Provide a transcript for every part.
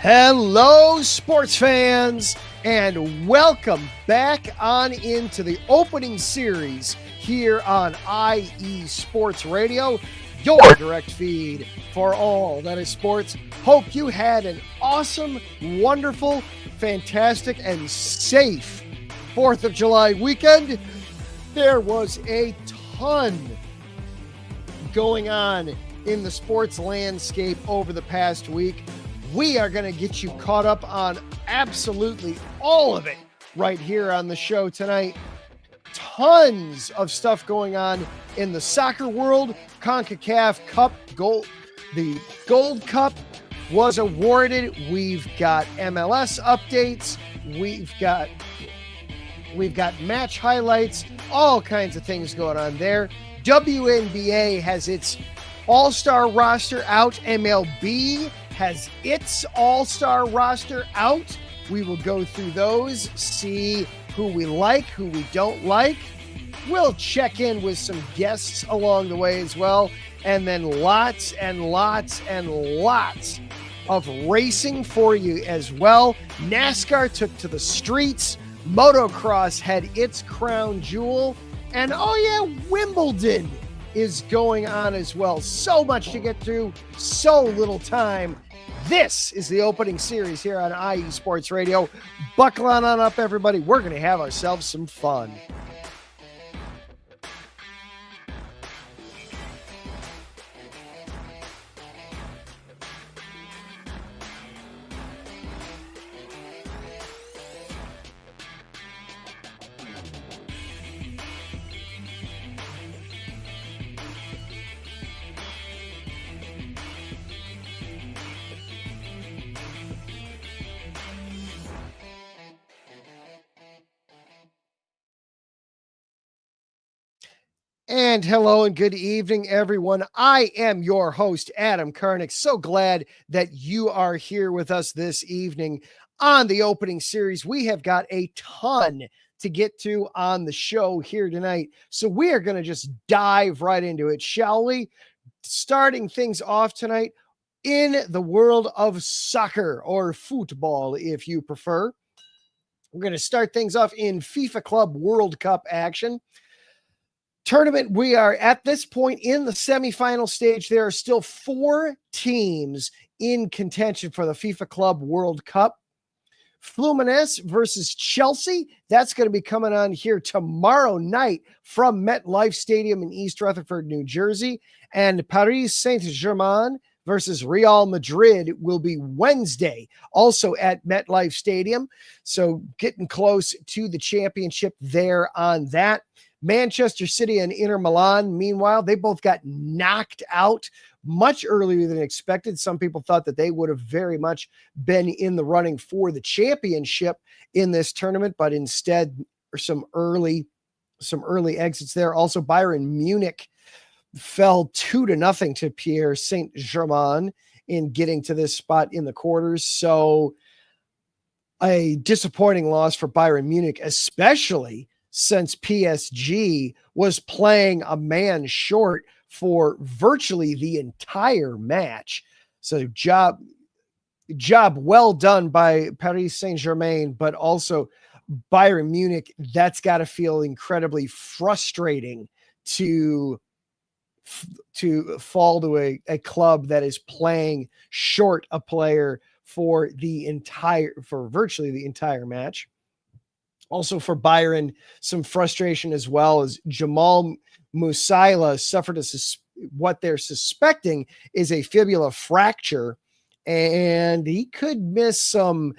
Hello, sports fans, and welcome back on into the opening series here on IE Sports Radio, your direct feed for all that is sports. Hope you had an awesome, wonderful, fantastic, and safe 4th of July weekend. There was a ton going on in the sports landscape over the past week. We are going to get you caught up on absolutely all of it right here on the show tonight. Tons of stuff going on in the soccer world. CONCACAF Cup Gold, the Gold Cup was awarded. We've got MLS updates. We've got match highlights, all kinds of things going on there. WNBA has its all-star roster out. MLB has its all-star roster out. We will go through those, see who we like, who we don't like. We'll check in with some guests along the way as well. And then lots and lots and lots of racing for you as well. NASCAR took to the streets. Motocross had its crown jewel. And oh yeah, Wimbledon is going on as well. So much to get through, so little time. This is the opening series here on IE Sports Radio. Buckle on up, everybody. We're going to have ourselves some fun. And hello and good evening, everyone. I am your host, Adam Karnik. So glad that you are here with us this evening on the opening series. We have got a ton to get to on the show here tonight. So we are going to just dive right into it, shall we? Starting things off tonight in the world of soccer, or football, if you prefer. We're going to start things off in FIFA Club World Cup action. Tournament, we are at this point in the semifinal stage. There are still 4 teams in contention for the FIFA Club World Cup. Fluminense versus Chelsea. That's going to be coming on here tomorrow night from MetLife Stadium in East Rutherford, New Jersey. And Paris Saint-Germain versus Real Madrid will be Wednesday, also at MetLife Stadium. So getting close to the championship there on that. Manchester City and Inter Milan, meanwhile, they both got knocked out much earlier than expected. Some people thought that they would have very much been in the running for the championship in this tournament, but instead some early exits there. Also, Bayern Munich fell 2-0 to Pierre Saint-Germain in getting to this spot in the quarters. So a disappointing loss for Bayern Munich, especially since PSG was playing a man short for virtually the entire match. So job well done by Paris Saint-Germain, but also Bayern Munich. That's got to feel incredibly frustrating to fall to a club that is playing short a player for virtually the entire match. Also for Bayern, some frustration as well, as Jamal Musiala suffered what they're suspecting is a fibula fracture, and he could miss a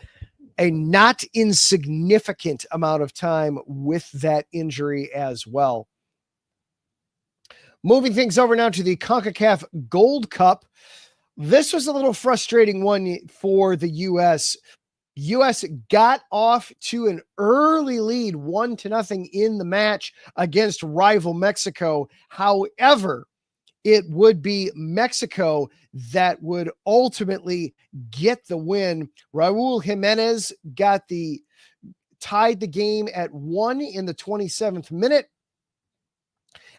not insignificant amount of time with that injury as well. Moving things over now to the CONCACAF Gold Cup. This was a little frustrating one for the U.S. U.S. got off to an early lead, 1-0 in the match against rival Mexico. However, it would be Mexico that would ultimately get the win. Raul Jimenez tied the game at 1 in the 27th minute.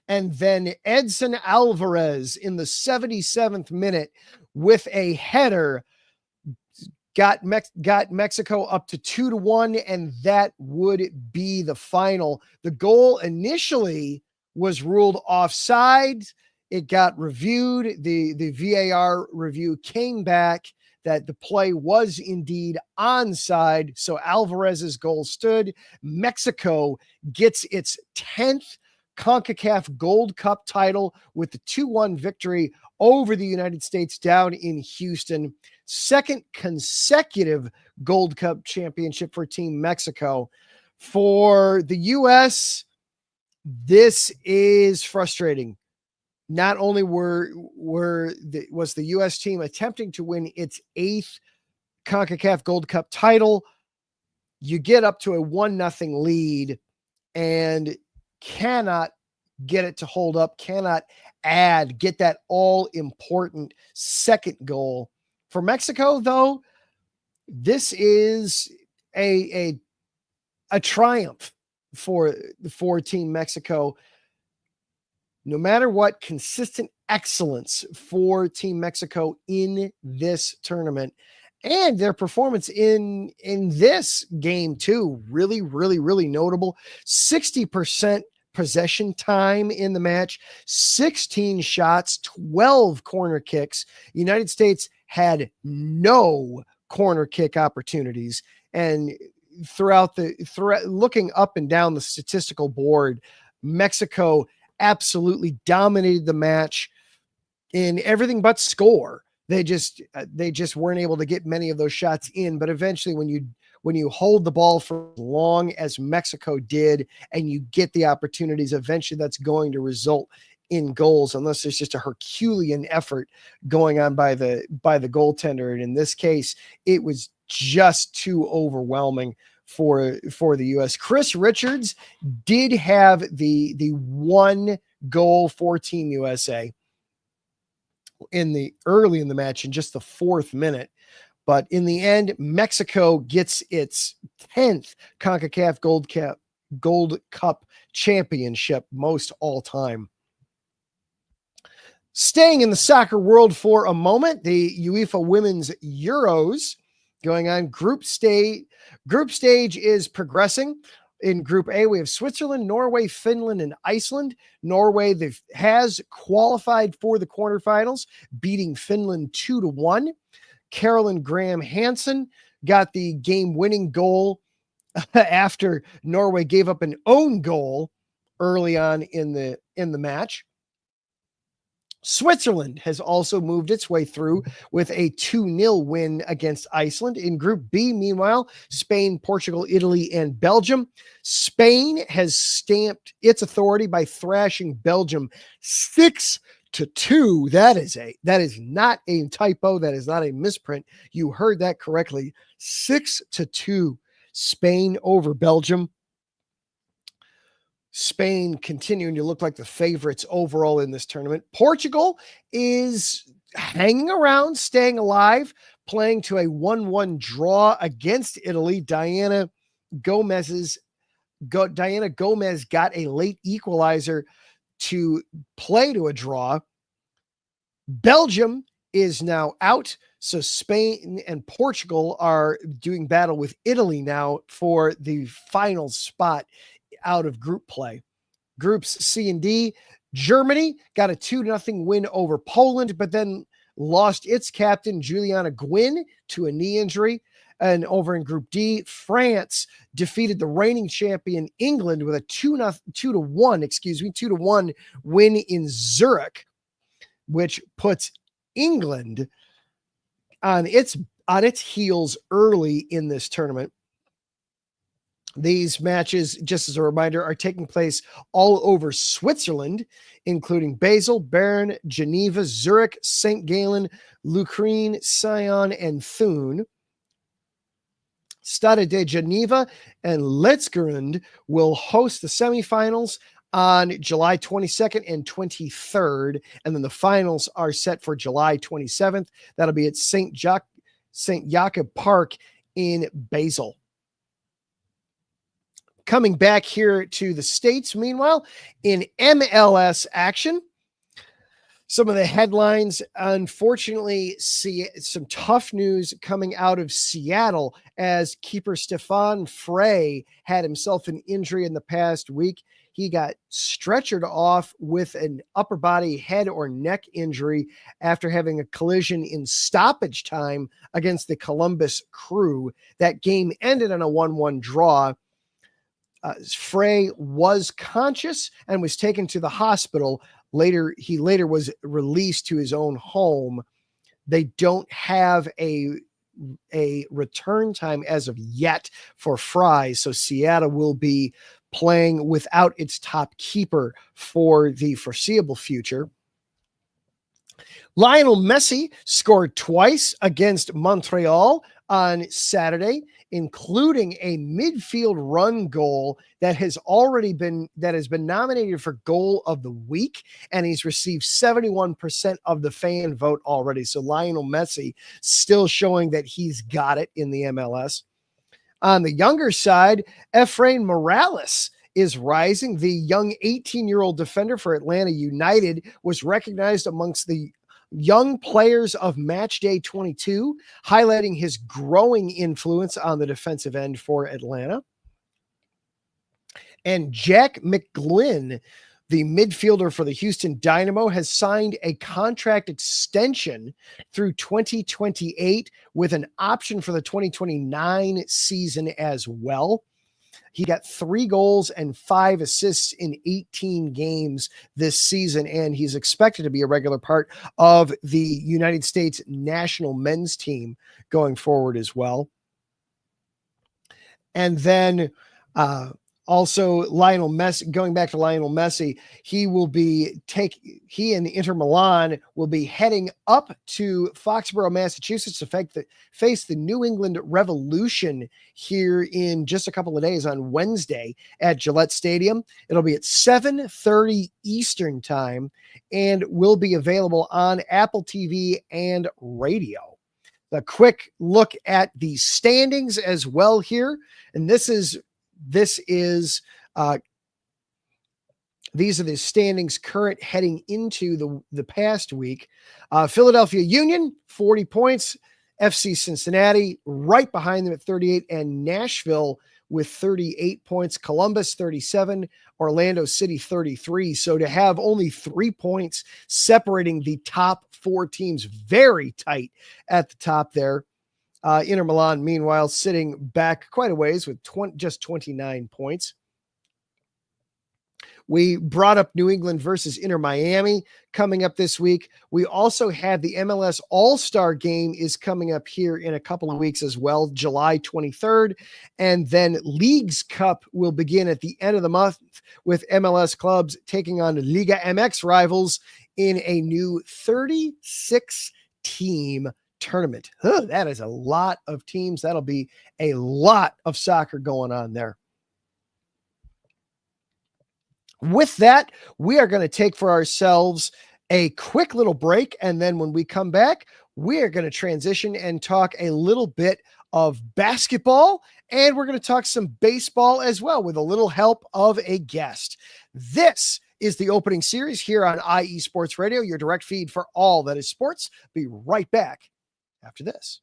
And then Edson Alvarez in the 77th minute with a header got Mexico up to 2-1, and that would be the final. The goal initially was ruled offside. It got reviewed. The VAR review came back that the play was indeed onside. So Alvarez's goal stood. Mexico gets its 10th CONCACAF Gold Cup title with the 2-1 victory over the United States down in Houston. Second consecutive Gold Cup championship for Team Mexico. For the U.S., this is frustrating. Not only was the U.S. team attempting to win its 8th CONCACAF Gold Cup title, you get up to a 1-0 lead and cannot get it to hold up, cannot get that all-important second goal. For Mexico, though, this is a triumph for Team Mexico. No matter what, consistent excellence for Team Mexico in this tournament, and their performance in this game too, really, really, really notable. 60% possession time in the match, 16 shots, 12 corner kicks. United States had no corner kick opportunities, and throughout looking up and down the statistical board, Mexico absolutely dominated the match in everything but score. They just weren't able to get many of those shots in. But eventually, when you hold the ball for as long as Mexico did, and you get the opportunities, eventually that's going to result in goals, unless there's just a Herculean effort going on by the goaltender. And in this case, it was just too overwhelming for the U.S. Chris Richards did have the one goal for Team USA early in the match in just the 4th minute. But in the end, Mexico gets its 10th CONCACAF Gold Cup championship, most all time. Staying in the soccer world for a moment, the UEFA Women's Euros going on. Group stage is progressing. In Group A, we have Switzerland, Norway, Finland, and Iceland. Norway has qualified for the quarterfinals, beating Finland 2-1. Carolyn Graham Hansen got the game-winning goal after Norway gave up an own goal early on in the match. Switzerland has also moved its way through with a 2-0 win against Iceland. In Group B, meanwhile, Spain, Portugal, Italy, and Belgium. Spain has stamped its authority by thrashing Belgium 6-2. That is not a typo. That is not a misprint. You heard that correctly. 6-2, Spain over Belgium. Spain continuing to look like the favorites overall in this tournament. Portugal is hanging around, staying alive, playing to a 1-1 draw against Italy. Diana Gomez got a late equalizer to play to a draw. Belgium is now out, so Spain and Portugal are doing battle with Italy now for the final spot out of group play. Groups C and D, Germany got a 2-0 win over Poland, but then lost its captain, Juliana Gwynn, to a knee injury. And over in Group D, France defeated the reigning champion England with a 2-1 win in Zurich, which puts England on its heels early in this tournament. These matches, just as a reminder, are taking place all over Switzerland, including Basel, Bern, Geneva, Zurich, St. Gallen, Lucerne, Sion, and Thun. Stade de Geneva and Letzigrund will host the semifinals on July 22nd and 23rd, and then the finals are set for July 27th. That'll be at St. Jakob Park in Basel. Coming back here to the States, meanwhile, in MLS action, Some of the headlines, unfortunately, see some tough news coming out of Seattle as keeper Stefan Frey had himself an injury in the past week. He got stretchered off with an upper body head or neck injury after having a collision in stoppage time against the Columbus Crew. That game ended on a 1-1 draw. Frey was conscious and was taken to the hospital. He later was released to his own home. They don't have a return time as of yet for Frey, so Seattle will be playing without its top keeper for the foreseeable future. Lionel Messi scored twice against Montreal on Saturday, including a midfield run goal that has been nominated for goal of the week, and he's received 71% of the fan vote already. So Lionel Messi still showing that he's got it in the MLS. On the younger side, Efrain Morales is rising. The young 18-year-old defender for Atlanta United was recognized amongst the young players of Match Day 22, highlighting his growing influence on the defensive end for Atlanta. And Jack McGlynn, the midfielder for the Houston Dynamo, has signed a contract extension through 2028 with an option for the 2029 season as well. He got 3 goals and 5 assists in 18 games this season, and he's expected to be a regular part of the United States national men's team going forward as well. And then also Lionel Messi, going back to Lionel Messi, he and Inter Milan will be heading up to Foxborough, Massachusetts to face the New England Revolution here in just a couple of days on Wednesday at Gillette Stadium. It'll be at 7:30 Eastern time and will be available on Apple TV and radio. A quick look at the standings as well here. And these are the standings current heading into the past week. Philadelphia Union, 40 points. FC Cincinnati right behind them at 38, and Nashville with 38 points. Columbus, 37. Orlando City, 33. So to have only 3 points separating the top 4 teams, very tight at the top there. Inter Milan, meanwhile, sitting back quite a ways with just 29 points. We brought up New England versus Inter Miami coming up this week. We also have the MLS All-Star Game is coming up here in a couple of weeks as well, July 23rd. And then Leagues Cup will begin at the end of the month with MLS clubs taking on Liga MX rivals in a new 36-team tournament. That is a lot of teams. That'll be a lot of soccer going on there. With that, we are going to take for ourselves a quick little break. And then when we come back, we are going to transition and talk a little bit of basketball. And we're going to talk some baseball as well with a little help of a guest. This is the opening series here on IE Sports Radio, your direct feed for all that is sports. Be right back after this.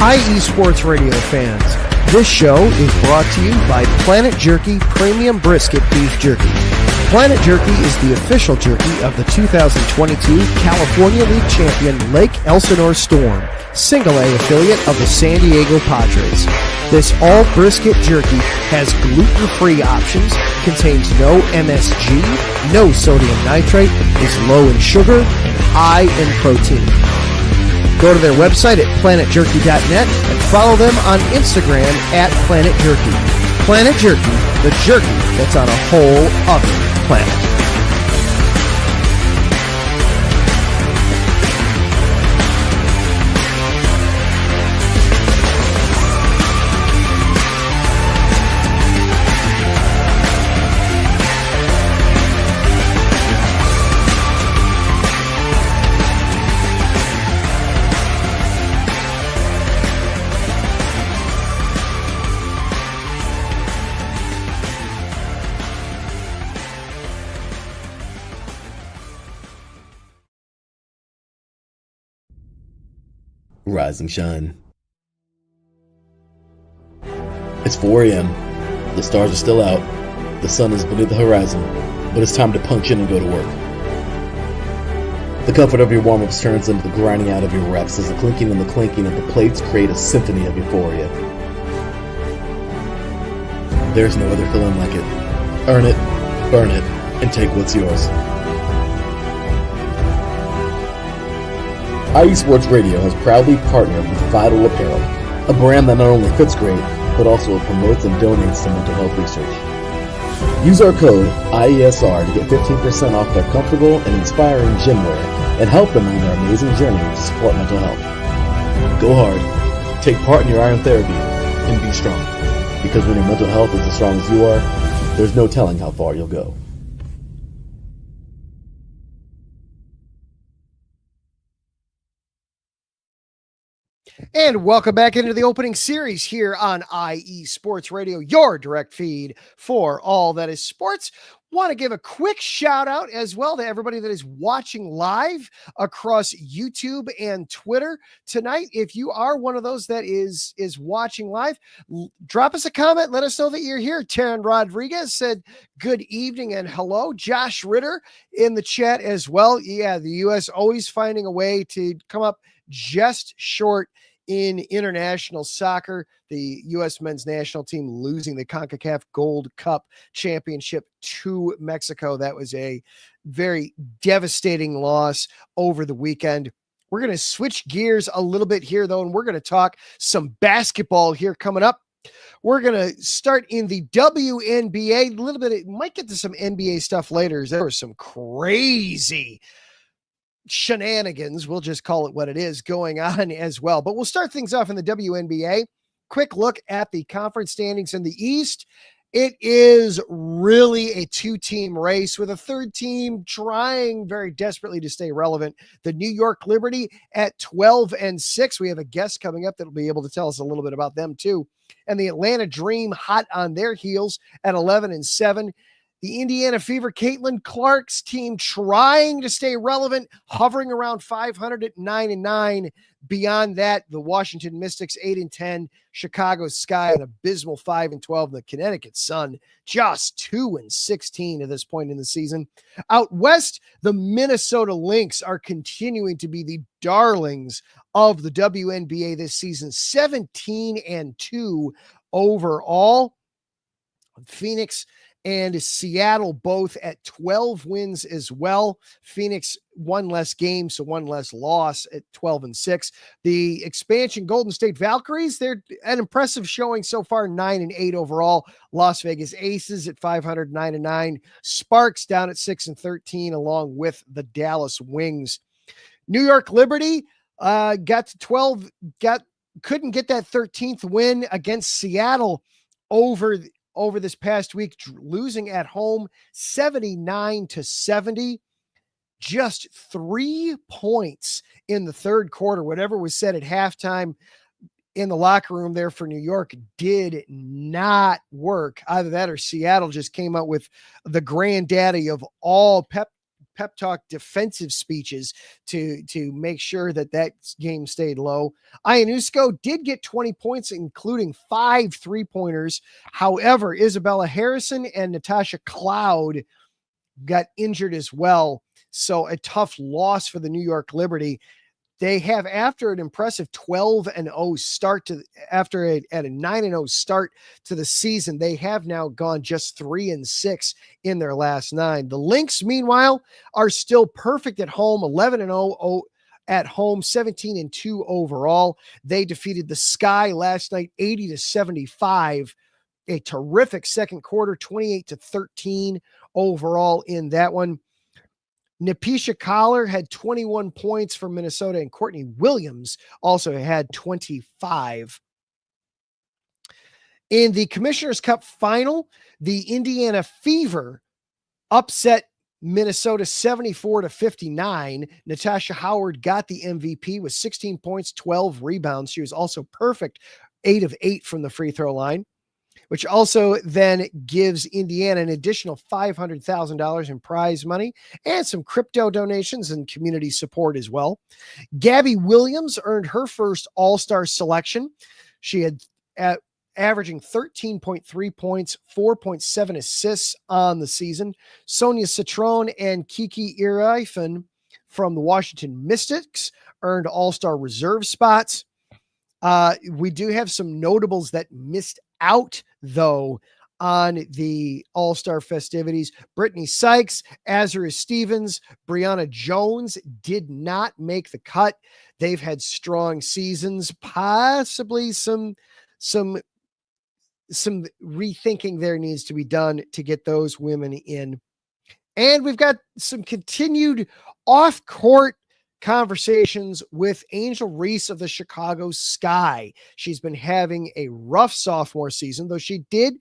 IE Sports Radio fans, this show is brought to you by Planet Jerky Premium Brisket Beef Jerky. Planet Jerky is the official jerky of the 2022 California League champion Lake Elsinore Storm, Single A affiliate of the San Diego Padres. This all brisket jerky has gluten-free options, contains no MSG, no sodium nitrate, is low in sugar, and high in protein. Go to their website at planetjerky.net and follow them on Instagram at Planet Jerky. Planet Jerky, the jerky that's on a whole other planet. rise and shine. It's 4 a.m. The stars are still out. The sun is beneath the horizon, but it's time to punch in and go to work. The comfort of your warm-ups turns into the grinding out of your reps as the clinking and the clinking of the plates create a symphony of euphoria. There's no other feeling like it. Earn it, burn it, and take what's yours. IE Sports Radio has proudly partnered with Vital Apparel, a brand that not only fits great, but also promotes and donates to mental health research. Use our code IESR to get 15% off their comfortable and inspiring gym wear and help them on their amazing journey to support mental health. Go hard, take part in your iron therapy, and be strong. Because when your mental health is as strong as you are, there's no telling how far you'll go. And welcome back into the opening series here on IE Sports Radio, your direct feed for all that is sports. Want to give a quick shout out as well to everybody that is watching live across YouTube and Twitter tonight. If you are one of those that is watching live, drop us a comment. Let us know that you're here. Taryn Rodriguez said good evening and hello. Josh Ritter in the chat as well. Yeah, the U.S. always finding a way to come up just short in international soccer. The U.S. men's national team losing the CONCACAF Gold Cup Championship to Mexico. That was a very devastating loss over the weekend. We're going to switch gears a little bit here, though, and we're going to talk some basketball here coming up. We're going to start in the WNBA. A little bit, might get to some NBA stuff later. There was some crazy shenanigans, we'll just call it what it is, going on as well. But we'll start things off in the WNBA. Quick look at the conference standings in the East. It is really a two-team race with a third team trying very desperately to stay relevant. The New York Liberty at 12-6. We have a guest coming up that will be able to tell us a little bit about them too. And the Atlanta Dream hot on their heels at 11-7. The Indiana Fever, Caitlin Clark's team trying to stay relevant, hovering around 500 at 9-9. Beyond that, the Washington Mystics 8-10, Chicago Sky an abysmal 5-12, and the Connecticut Sun just 2-16 at this point in the season. Out west, the Minnesota Lynx are continuing to be the darlings of the WNBA this season, 17-2 overall. Phoenix and Seattle both at 12 wins as well. Phoenix one less game, so one less loss at 12-6. The expansion Golden State Valkyries, they're an impressive showing so far, 9-8 overall. Las Vegas Aces at 500, 9-9. Sparks down at 6-13, along with the Dallas Wings. New York Liberty got to 12, couldn't get that 13th win against Seattle over this past week, losing at home 79-70. Just 3 points in the third quarter. Whatever was said at halftime in the locker room there for New York did not work. Either that or Seattle just came out with the granddaddy of all pep talk defensive speeches to make sure that game stayed low. Ionesco did get 20 points, including 5 3-pointers. However, Isabella Harrison and Natasha Cloud got injured as well. So a tough loss for the New York Liberty. They have, after an impressive 12-0 start at a 9-0 start to the season, they have now gone just 3-6 in their last 9. The Lynx, meanwhile, are still perfect at home, 11-0 at home, 17-2 overall. They defeated the Sky last night, 80-75. A terrific second quarter, 28-13 overall in that one. Napisha Collar had 21 points for Minnesota, and Courtney Williams also had 25. In the Commissioner's Cup final, the Indiana Fever upset Minnesota 74-59. Natasha Howard got the MVP with 16 points, 12 rebounds. She was also perfect, 8 of 8 from the free throw line. which also then gives Indiana an additional $500,000 in prize money and some crypto donations and community support as well. Gabby Williams earned her first All-Star selection. She had averaging 13.3 points, 4.7 assists on the season. Sonia Citron and Kiki Irifen from the Washington Mystics earned All-Star reserve spots. We do have some notables that missed out, though, on the All-Star festivities. Brittany Sykes, Azura Stevens, Brianna Jones did not make the cut. They've had strong seasons, possibly some rethinking there needs to be done to get those women in. And we've got some continued off-court conversations with Angel Reese of the Chicago Sky. She's been having a rough sophomore season, though she did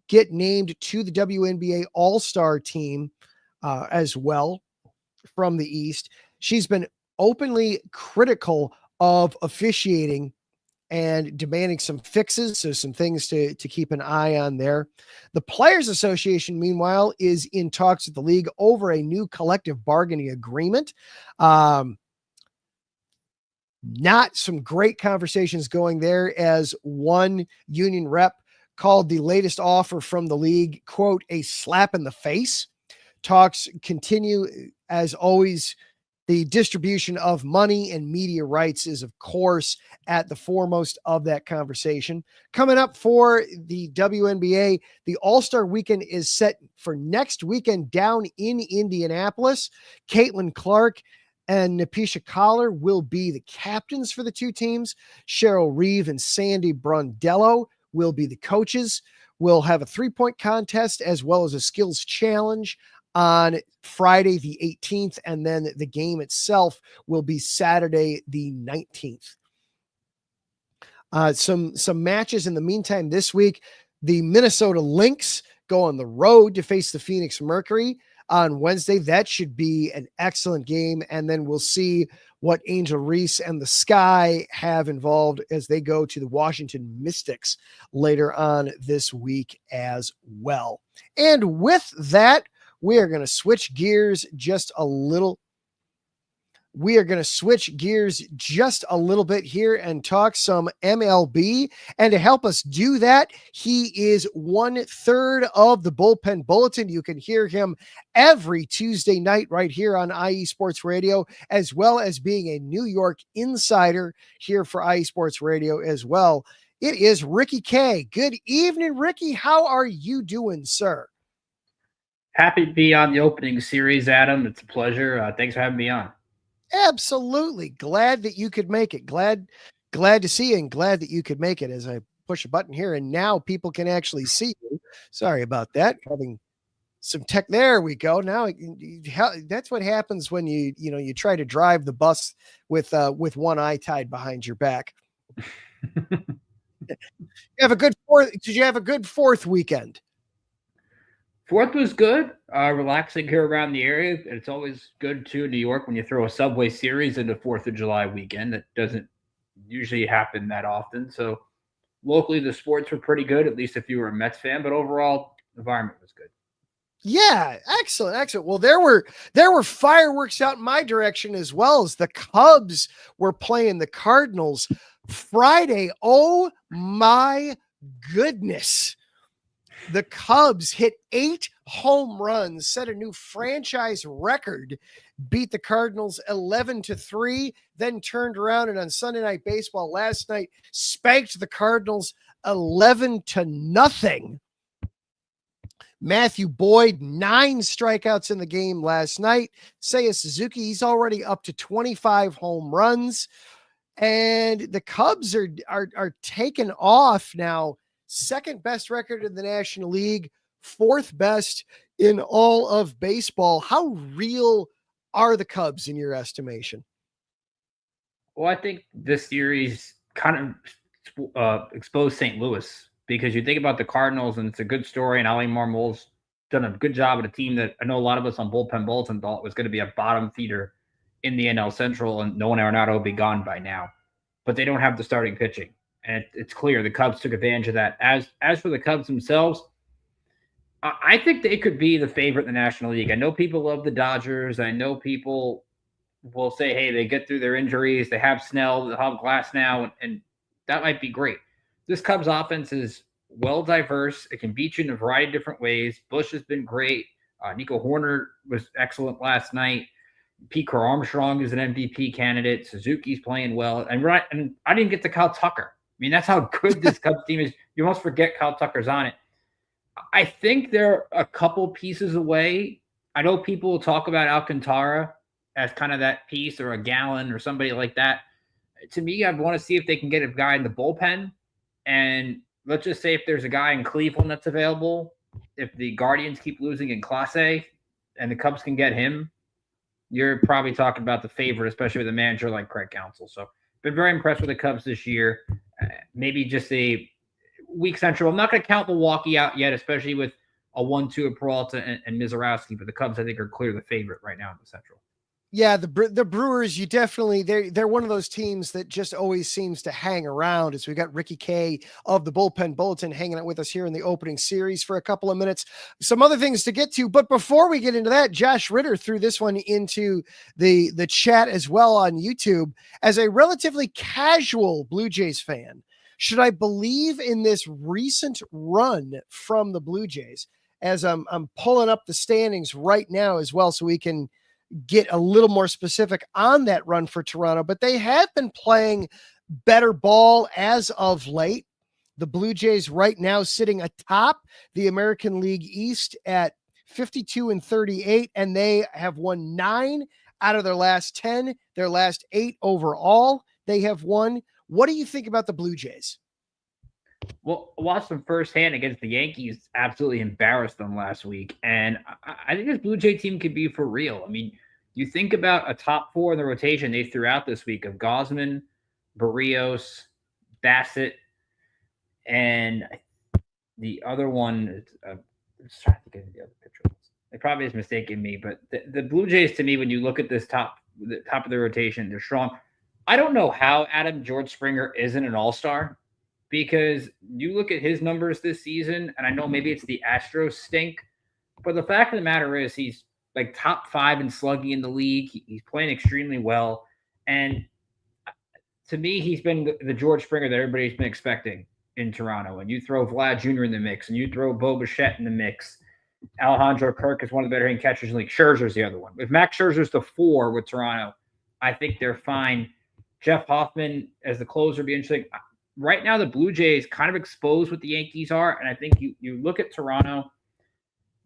get named to the WNBA All-Star team as well from the East. She's been openly critical of officiating and demanding some fixes, so some things to keep an eye on there. The Players Association, meanwhile, is in talks with the league over a new collective bargaining agreement. Not some great conversations going there, as one union rep called the latest offer from the league, quote, a slap in the face. Talks continue. As always, the distribution of money and media rights is, of course, at the foremost of that conversation. Coming up for the WNBA, the All-Star Weekend is set for next weekend down in Indianapolis. Caitlin Clark and Napisha Collar will be the captains for the two teams. Cheryl Reeve and Sandy Brondello will be the coaches. We'll have a 3-point contest as well as a skills challenge on Friday the 18th, and then the game itself will be Saturday the 19th. Some matches in the meantime this week. The Minnesota Lynx go on the road to face the Phoenix Mercury on Wednesday. That should be an excellent game, and then we'll see what Angel Reese and the Sky have involved as they go to the Washington Mystics later on this week as well. And with that, we are going to switch gears just a little. We are going to switch gears just a little bit here and talk some MLB. And to help us do that, he is 1/3 of the Bullpen Bulletin. You can hear him every Tuesday night right here on IE Sports Radio, as well as being a New York insider here for IE Sports Radio as well. It is Ricky K. Good evening, Ricky. How are you doing, sir? Happy to be on the opening series, Adam. It's a pleasure. Thanks for having me on. Absolutely. Glad that you could make it. Glad to see you, and glad that you could make it as I push a button here and now people can actually see you. Sorry about that. Having some tech. There we go. Now that's what happens when you try to drive the bus with one eye tied behind your back. Did you have a good fourth weekend? Fourth was good. Relaxing here around the area. It's always good too in New York when you throw a Subway Series into 4th of July weekend. That doesn't usually happen that often. So locally, the sports were pretty good, at least if you were a Mets fan. But overall, the environment was good. Yeah, excellent. Well, there were fireworks out in my direction as well, as the Cubs were playing the Cardinals Friday. Oh my goodness. The Cubs hit 8 home runs, set a new franchise record, beat the Cardinals 11-3, then turned around and on Sunday Night Baseball last night spanked the Cardinals 11-0. Matthew Boyd, 9 strikeouts in the game last night. Seiya Suzuki, he's already up to 25 home runs. And the Cubs are taking off now. Second best record in the National League, 4th best in all of baseball. How real are the Cubs in your estimation? Well, I think this series kind of exposed St. Louis, because you think about the Cardinals and it's a good story, and Ali Marmol's done a good job at a team that I know a lot of us on Bullpen Bulletin thought was going to be a bottom feeder in the NL Central, and Nolan Arenado will be gone by now. But they don't have the starting pitching. And it's clear the Cubs took advantage of that. As for the Cubs themselves, I think they could be the favorite in the National League. I know people love the Dodgers. I know people will say, hey, they get through their injuries. They have Snell, they have Glass now, and that might be great. This Cubs offense is well diverse. It can beat you in a variety of different ways. Bush has been great. Nico Horner was excellent last night. Pete Crow Armstrong is an MVP candidate. Suzuki's playing well. And I didn't get to Kyle Tucker. I mean, that's how good this Cubs team is. You almost forget Kyle Tucker's on it. I think they're a couple pieces away. I know people will talk about Alcantara as kind of that piece, or a Gallon or somebody like that. To me, I'd want to see if they can get a guy in the bullpen. And let's just say if there's a guy in Cleveland that's available, if the Guardians keep losing in Class A and the Cubs can get him, you're probably talking about the favorite, especially with a manager like Craig Counsell. So been very impressed with the Cubs this year. Maybe just a weak Central. I'm not going to count Milwaukee out yet, especially with a 1-2 of Peralta and Mizorowski, but the Cubs, I think, are clearly the favorite right now in the Central. Yeah, the Brewers, you definitely, they're one of those teams that just always seems to hang around. As we got Ricky K of the Bullpen Bulletin hanging out with us here in the opening series for a couple of minutes. Some other things to get to, but before we get into that, Josh Ritter threw this one into the chat as well on YouTube. As a relatively casual Blue Jays fan, should I believe in this recent run from the Blue Jays? As I'm pulling up the standings right now as well, so we can get a little more specific on that run for Toronto, but they have been playing better ball as of late. The Blue Jays right now sitting atop the American League East at 52-38, and they have won 9 out of their last 10, their last 8 overall. They have won. What do you think about the Blue Jays? Well, I watched them firsthand against the Yankees, absolutely embarrassed them last week. And I think this Blue Jay team could be for real. I mean, you think about a top 4 in the rotation they threw out this week of Gausman, Barrios, Bassett, and the other one, I'm trying to think of the other pitcher. It probably is mistaking me, but the Blue Jays, to me, when you look at the top of the rotation, they're strong. I don't know how George Springer isn't an all-star, because you look at his numbers this season, and I know maybe it's the Astros stink, but the fact of the matter is he's like top 5 in slugging in the league. He's playing extremely well. And to me, he's been the George Springer that everybody's been expecting in Toronto. And you throw Vlad Jr. in the mix, and you throw Bo Bichette in the mix. Alejandro Kirk is one of the better hitting catchers in the league. Scherzer's the other one. If Max Scherzer's the 4 with Toronto, I think they're fine. Jeff Hoffman as the closer would be interesting. Right now, the Blue Jays kind of exposed what the Yankees are, and I think you look at Toronto.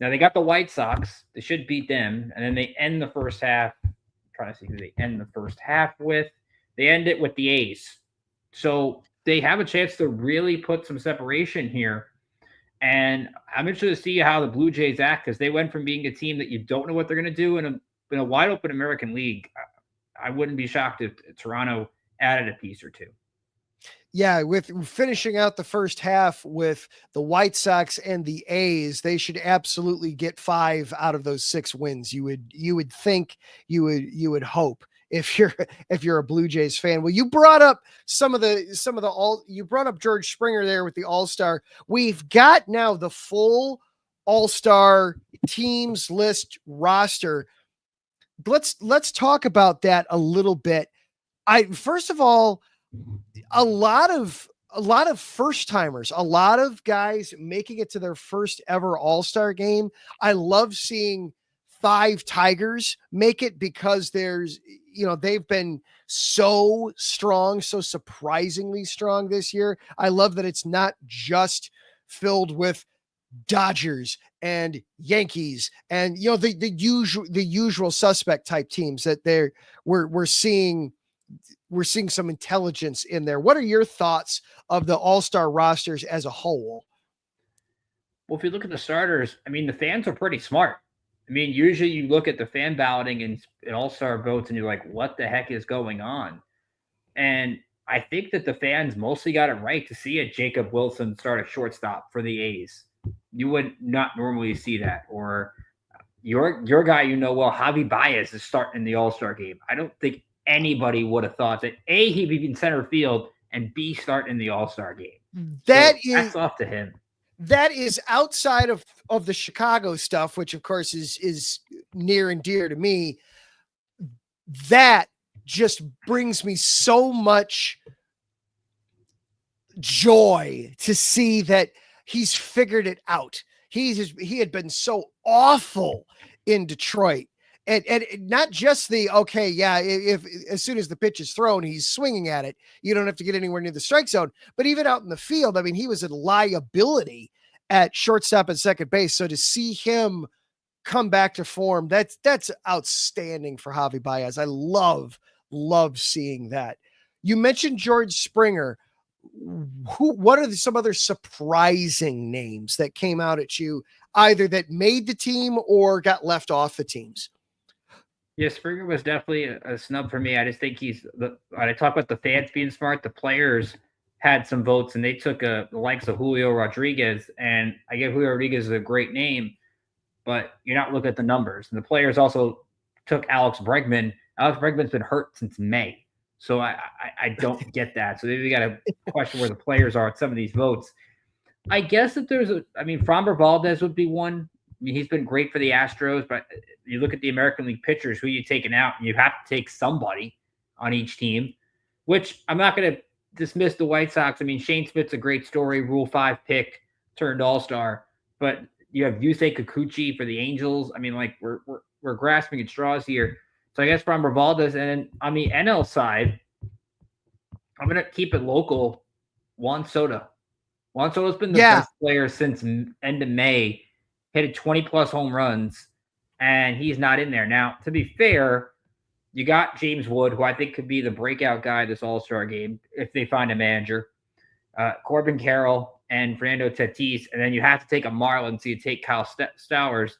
Now, they got the White Sox. They should beat them, and then they end the first half. I'm trying to see who they end the first half with. They end it with the A's. So they have a chance to really put some separation here, and I'm interested to see how the Blue Jays act, because they went from being a team that you don't know what they're going to do in a wide-open American League. I wouldn't be shocked if Toronto added a piece or two. Yeah, with finishing out the first half with the White Sox and the A's, they should absolutely get 5 out of those 6 wins. You would think, you would hope, if you're a Blue Jays fan. Well, you brought up you brought up George Springer there with the All-Star. We've got now the full All-Star teams list roster. Let's talk about that a little bit. First of all, a lot of first timers, a lot of guys making it to their first ever All-Star game. I love seeing 5 Tigers make it, because they've been so strong, so surprisingly strong this year. I love that it's not just filled with Dodgers and Yankees and the usual suspect type teams, that we're seeing some intelligence in there. What are your thoughts of the All-Star rosters as a whole? Well, if you look at the starters, I mean, the fans are pretty smart. I mean, usually you look at the fan balloting and All-Star votes and you're like, what the heck is going on? And I think that the fans mostly got it right to see a Jacob Wilson start at shortstop for the A's. You would not normally see that. Or your guy, well, Javi Baez is starting in the All-Star game. I don't think anybody would have thought that he'd be in center field and B, start in the All-Star game. That's off to him. That is outside of the Chicago stuff, which of course is near and dear to me. That just brings me so much joy to see that he's figured it out. He had been so awful in Detroit. And not just if as soon as the pitch is thrown, he's swinging at it. You don't have to get anywhere near the strike zone. But even out in the field, I mean, he was a liability at shortstop and second base. So to see him come back to form, that's outstanding for Javi Baez. I love seeing that. You mentioned George Springer. What are some other surprising names that came out at you, either that made the team or got left off the teams? Yeah, Springer was definitely a snub for me. I just think I talk about the fans being smart. The players had some votes, and they took the likes of Julio Rodriguez. And I get Julio Rodriguez is a great name, but you're not looking at the numbers. And the players also took Alex Bregman. Alex Bregman's been hurt since May. So I don't get that. So we got to question where the players are at some of these votes. I guess if Framber Valdez would be one. I mean, he's been great for the Astros, but you look at the American League pitchers, who you taking out, and you have to take somebody on each team, which I'm not going to dismiss the White Sox. I mean, Shane Smith's a great story, Rule 5 pick, turned all-star, but you have Yusei Kikuchi for the Angels. I mean, like, we're grasping at straws here. So I guess Framber Valdez, and then on the NL side, I'm going to keep it local, Juan Soto. Juan Soto's been the best player since end of May. Hit 20-plus home runs, and he's not in there. Now, to be fair, you got James Wood, who I think could be the breakout guy this All-Star game if they find a manager, Corbin Carroll and Fernando Tatis, and then you have to take a Marlin, so you take Kyle Stowers.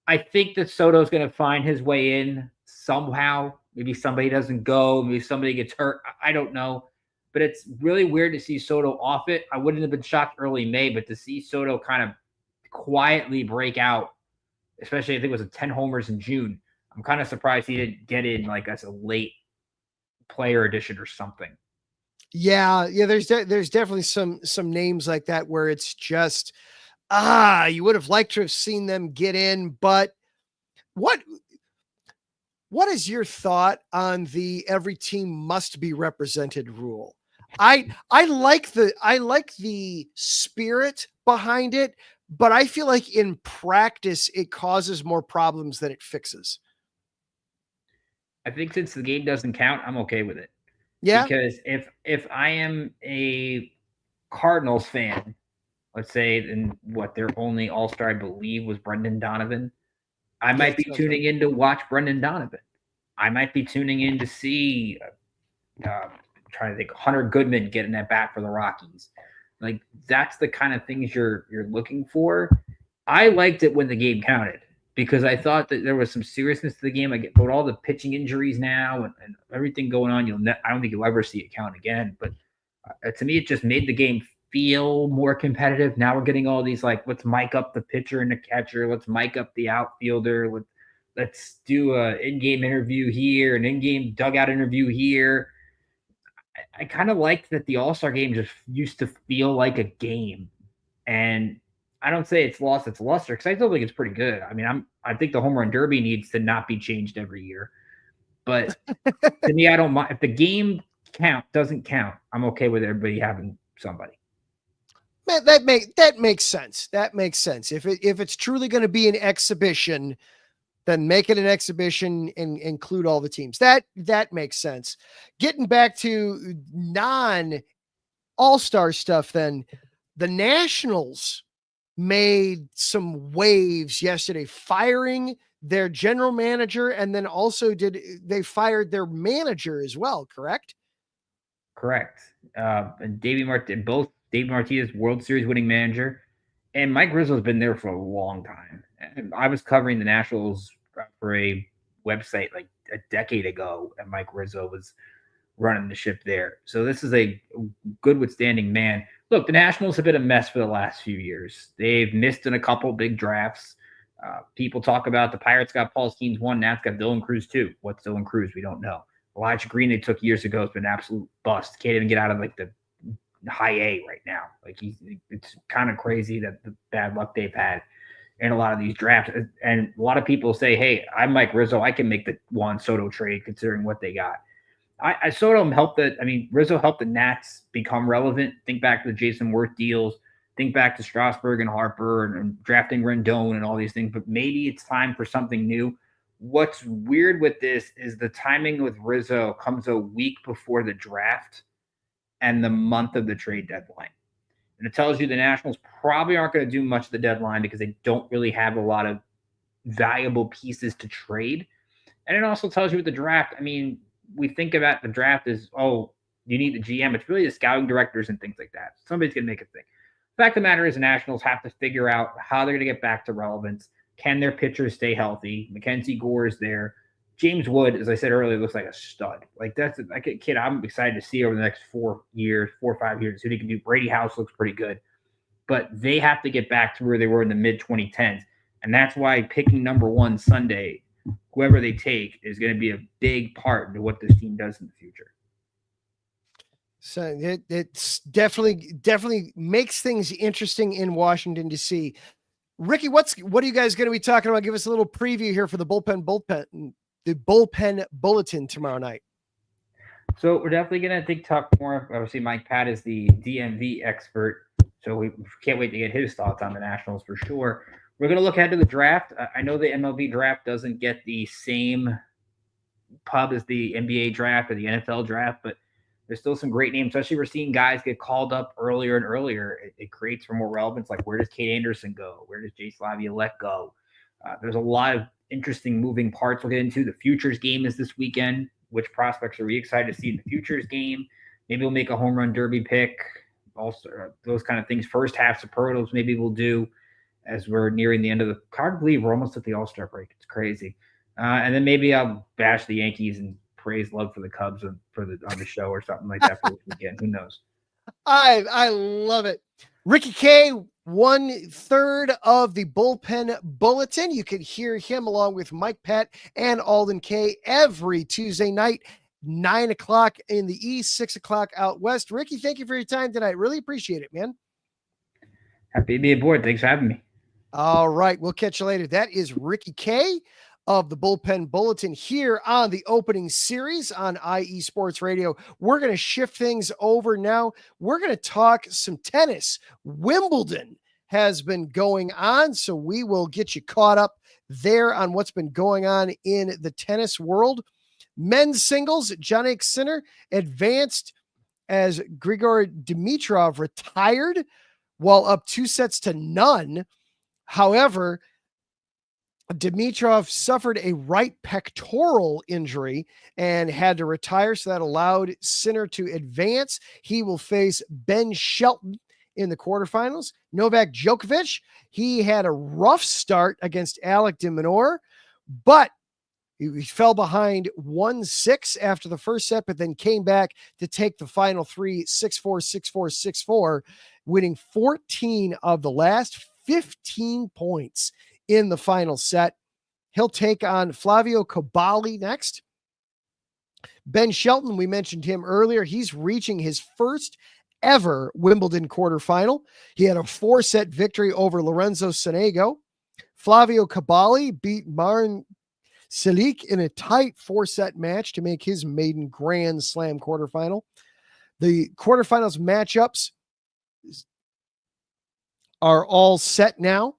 I think that Soto's going to find his way in somehow. Maybe somebody doesn't go. Maybe somebody gets hurt. I don't know. But it's really weird to see Soto off it. I wouldn't have been shocked early May, but to see Soto kind of quietly break out, especially I think it was a 10 homers in June. I'm kind of surprised he didn't get in like as a late player edition or something. Yeah. There's definitely some names like that where it's just you would have liked to have seen them get in. But what is your thought on the every team must be represented rule? I like the spirit behind it, but I feel like in practice, it causes more problems than it fixes. I think since the game doesn't count, I'm okay with it. Yeah. Because if I am a Cardinals fan, let's say, and their only All-Star, I believe, was Brendan Donovan, I might be tuning in to watch Brendan Donovan. I might be tuning in to see, trying to think, Hunter Goodman getting that bat for the Rockies. Like, that's the kind of things you're looking for. I liked it when the game counted because I thought that there was some seriousness to the game. I get with all the pitching injuries now and everything going on. I don't think you'll ever see it count again. But to me, it just made the game feel more competitive. Now we're getting all these like, let's mic up the pitcher and the catcher. Let's mic up the outfielder. Let's do an in-game interview here, an in-game dugout interview here. I kind of liked that the All-Star game just used to feel like a game. And I don't say it's lost its luster because I still think it's pretty good. I mean, I think the Home Run Derby needs to not be changed every year. But to me, I don't mind. If the game doesn't count, I'm okay with everybody having somebody. That makes sense. That makes sense. If it's truly going to be an exhibition, then make it an exhibition and include all the teams. That makes sense. Getting back to non-all-star stuff, then the Nationals made some waves yesterday, firing their general manager, and then also they fired their manager as well, correct? Correct. And Davey Martinez, World Series winning manager, and Mike Rizzo's been there for a long time. And I was covering the Nationals for a website like a decade ago, and Mike Rizzo was running the ship there. So this is a good withstanding man. Look, the Nationals have been a mess for the last few years. They've missed in a couple big drafts. People talk about the Pirates got Paul Skeens 1, Nats got Dylan Cruz 2. What's Dylan Cruz? We don't know. Elijah Green they took years ago has been an absolute bust. Can't even get out of like the high A right now. Like it's kind of crazy that the bad luck they've had in a lot of these drafts. And a lot of people say, hey, I'm Mike Rizzo. I can make the Juan Soto trade considering what they got. Soto helped Rizzo helped the Nats become relevant. Think back to the Jason Worth deals. Think back to Strasburg and Harper and drafting Rendon and all these things. But maybe it's time for something new. What's weird with this is the timing with Rizzo comes a week before the draft and the month of the trade deadline. And it tells you the Nationals probably aren't going to do much of the deadline because they don't really have a lot of valuable pieces to trade. And it also tells you with the draft, I mean, we think about the draft as, oh, you need the GM. It's really the scouting directors and things like that. Somebody's going to make a thing. The fact of the matter is the Nationals have to figure out how they're going to get back to relevance. Can their pitchers stay healthy? Mackenzie Gore is there. James Wood, as I said earlier, looks like a stud. Like that's like a kid I'm excited to see over the next 4 or 5 years. See what he can do. Brady House looks pretty good. But they have to get back to where they were in the mid-2010s. And that's why picking number 1 Sunday, whoever they take, is going to be a big part into what this team does in the future. So it's definitely makes things interesting in Washington, D.C. Ricky, what are you guys going to be talking about? Give us a little preview here for the bullpen bulletin tomorrow night. So we're definitely going to talk more. Obviously, Mike Pat is the DMV expert, so we can't wait to get his thoughts on the Nationals for sure. We're going to look ahead to the draft. I know the MLB draft doesn't get the same pub as the NBA draft or the NFL draft, but there's still some great names, especially we're seeing guys get called up earlier and earlier. It creates for more relevance. Like, where does Kate Anderson go? Where does Jay Laviolette go? There's a lot of interesting moving parts we'll get into. The futures game is this weekend. Which prospects are we excited to see in the futures game? Maybe we'll make a home run derby pick. Also, those kind of things. First half superlatives maybe we'll do as we're nearing the end of the card. I believe we're almost at the All-Star break. It's crazy. And then maybe I'll bash the Yankees and praise love for the Cubs on the show or something like that for this weekend. Who knows? I love it. Ricky K, 1/3 of the bullpen bulletin. You can hear him along with Mike Pat and Alden K every Tuesday night, 9 o'clock in the East, 6 o'clock out West. Ricky, thank you for your time tonight. Really appreciate it, man. Happy to be aboard. Thanks for having me. All right. We'll catch you later. That is Ricky K of the Bullpen Bulletin here on the opening series on IE Sports Radio. We're going to shift things over now. We're going to talk some tennis. Wimbledon has been going on, so we will get you caught up there on what's been going on in the tennis world. Men's singles, Jannik Sinner advanced as Grigor Dimitrov retired while up 2-0. However, Dimitrov suffered a right pectoral injury and had to retire, so that allowed Sinner to advance. He will face Ben Shelton in the quarterfinals. Novak Djokovic, he had a rough start against Alec de Minaur, but he fell behind 1-6 after the first set, but then came back to take the final 3, 6-4, 6-4, 6-4, winning 14 of the last 15 points in the final set. He'll take on Flavio Cabali next. Ben Shelton, we mentioned him earlier. He's reaching his first ever Wimbledon quarterfinal. He had a 4-set victory over Lorenzo Sonego. Flavio Cabali beat Marin Cilic in a tight 4-set match to make his maiden Grand Slam quarterfinal. The quarterfinals matchups are all set now.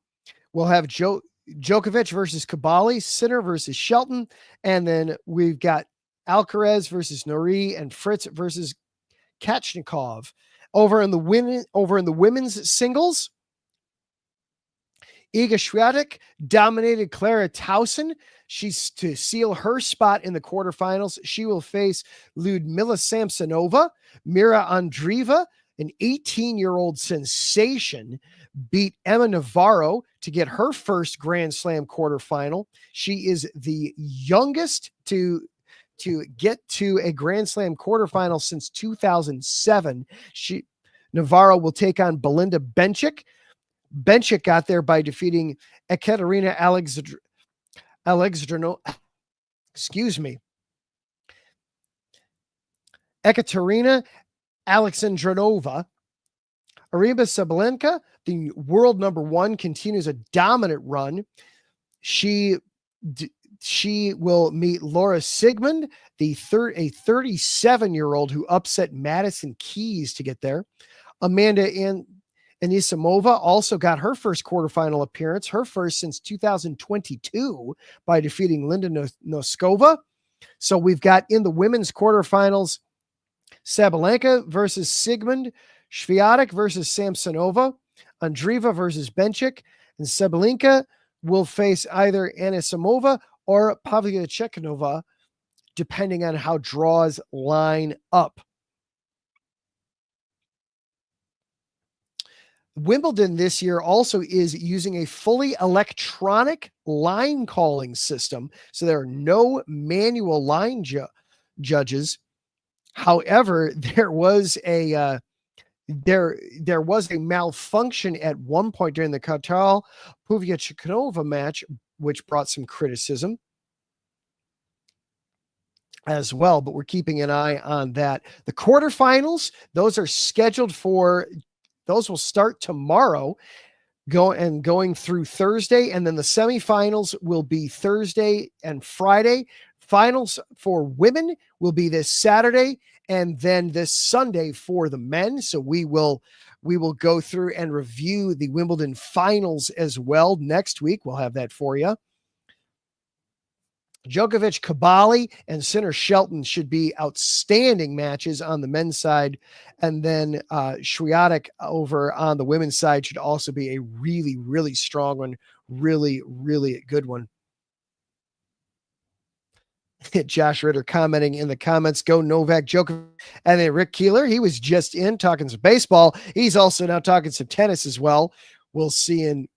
We'll have Djokovic versus Cabali, Sinner versus Shelton, and then we've got Alcaraz versus Norrie and Fritz versus Kachnikov. Over in the women's singles, Iga Swiatek dominated Clara Tauson. She's to seal her spot in the quarterfinals. She will face Ludmila Samsonova. Mira Andreeva, an 18-year-old sensation, beat Emma Navarro to get her first Grand Slam quarterfinal. She is the youngest to get to a Grand Slam quarterfinal since 2007. Navarro will take on Belinda Bencic. Bencic got there by defeating Ekaterina Alexandrino. Excuse me. Ekaterina Alexandrova. Aryna Sabalenka, the world number 1, continues a dominant run. She will meet Laura Sigmund, a 37-year-old who upset Madison Keys to get there. Amanda Anisimova also got her first quarterfinal appearance, her first since 2022, by defeating Linda Noskova. So we've got in the women's quarterfinals, Sabalenka versus Sigmund, Swiatek versus Samsonova, Andreeva versus Benchik, and Sabalenka will face either Anisimova or Pavlyuchenkova, depending on how draws line up. Wimbledon this year also is using a fully electronic line calling system, so there are no manual line judges. However, there was a malfunction at one point during the Katal Pavlyuchenkova match, which brought some criticism as well, but we're keeping an eye on that. The quarterfinals, those will start tomorrow, going through Thursday, and then the semifinals will be Thursday and Friday. Finals for women will be this Saturday, and then this Sunday for the men. So we will go through and review the Wimbledon finals as well next week. We'll have that for you. Djokovic, Kabali, and Sinner Shelton should be outstanding matches on the men's side. And then Swiatek over on the women's side should also be a really, really strong one. Really, really good one. Josh Ritter commenting in the comments, go Novak Djokovic. And then Rick Keeler, he was just in talking some baseball. He's also now talking some tennis as well. We'll see. And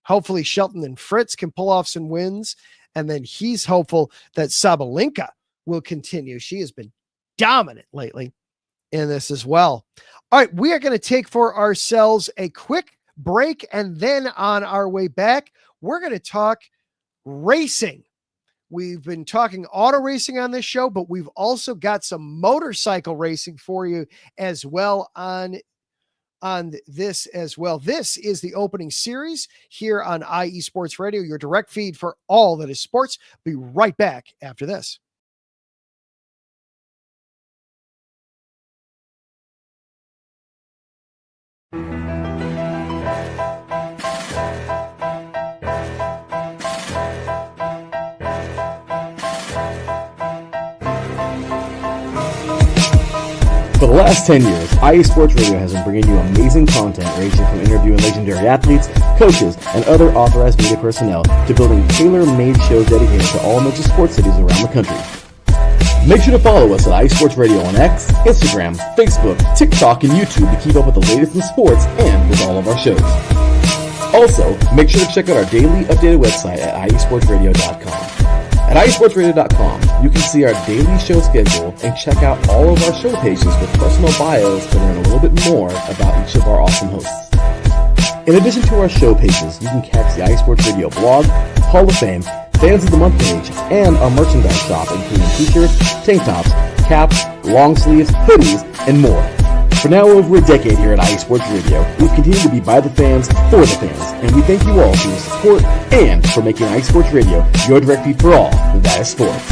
hopefully Shelton and Fritz can pull off some wins. And then he's hopeful that Sabalenka will continue. She has been dominant lately in this as well. All right, we are going to take for ourselves a quick break. And then on our way back, we're going to talk racing. We've been talking auto racing on this show, but we've also got some motorcycle racing for you as well on this as well. This is the opening series here on IE Sports Radio, your direct feed for all that is sports. Be right back after this. For the last 10 years, IE Sports Radio has been bringing you amazing content ranging from interviewing legendary athletes, coaches, and other authorized media personnel to building tailor-made shows dedicated to all major sports cities around the country. Make sure to follow us at IE Sports Radio on X, Instagram, Facebook, TikTok, and YouTube to keep up with the latest in sports and with all of our shows. Also, make sure to check out our daily updated website at iesportsradio.com. At iesportsradio.com, you can see our daily show schedule and check out all of our show pages with personal bios to learn a little bit more about each of our awesome hosts. In addition to our show pages, you can catch the iSports Radio blog, Hall of Fame, Fans of the Month page, and our merchandise shop, including t-shirts, tank tops, caps, long sleeves, hoodies, and more. For now over a decade here at iSports Radio, we've continued to be by the fans, for the fans, and we thank you all for your support and for making iSports Radio your direct feed for all that is sports.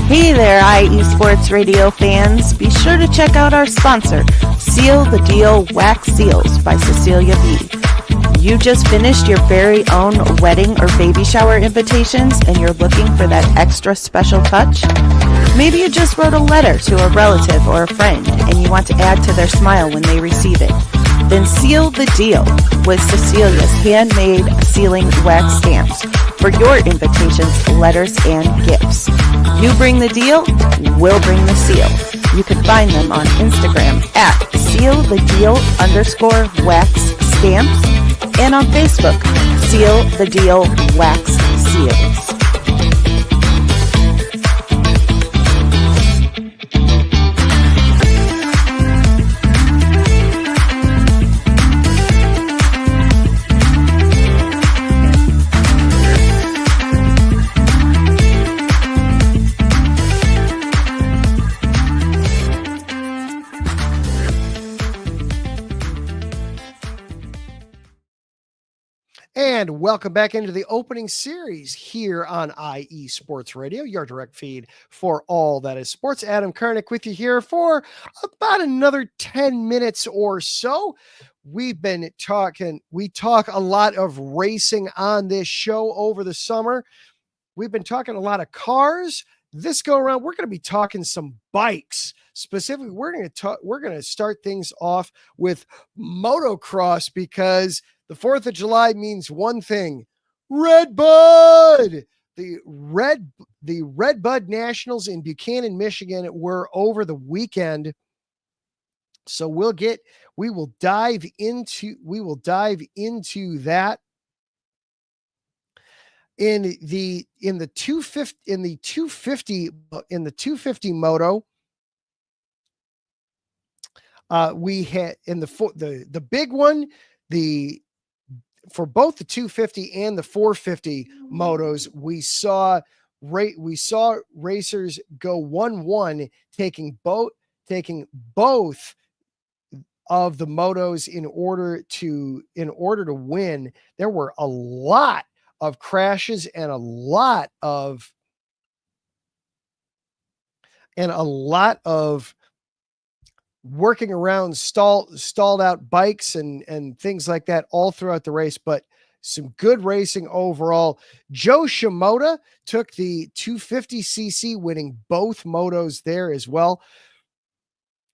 Hey there, IE Sports Radio fans. Be sure to check out our sponsor, Seal the Deal Wax Seals by Cecilia B. You just finished your very own wedding or baby shower invitations and you're looking for that extra special touch? Maybe you just wrote a letter to a relative or a friend and you want to add to their smile when they receive it. Then seal the deal with Cecilia's handmade sealing wax stamps for your invitations, letters, and gifts. You bring the deal, we'll bring the seal. You can find them on Instagram at sealthedeal_wax stamps and on Facebook, Seal the Deal Wax Seals. And welcome back into the opening series here on IE Sports Radio, your direct feed for all that is sports. Adam Karnik with you here for about another 10 minutes or so. We talk a lot of racing on this show over the summer. We've been talking a lot of cars. This go around, we're going to be talking some bikes. Specifically, we're going to start things off with motocross because the 4th of July means one thing: Red Bud. The Red Bud Nationals in Buchanan, Michigan were over the weekend. So we will dive into that in the 250 moto. We had in the big one, for both the 250 and the 450 motos, we saw racers go 1-1, taking both of the motos in order to win. There were a lot of crashes and a lot of working around stalled out bikes and things like that all throughout the race, but some good racing overall. Joe Shimoda took the 250cc, winning both motos there as well.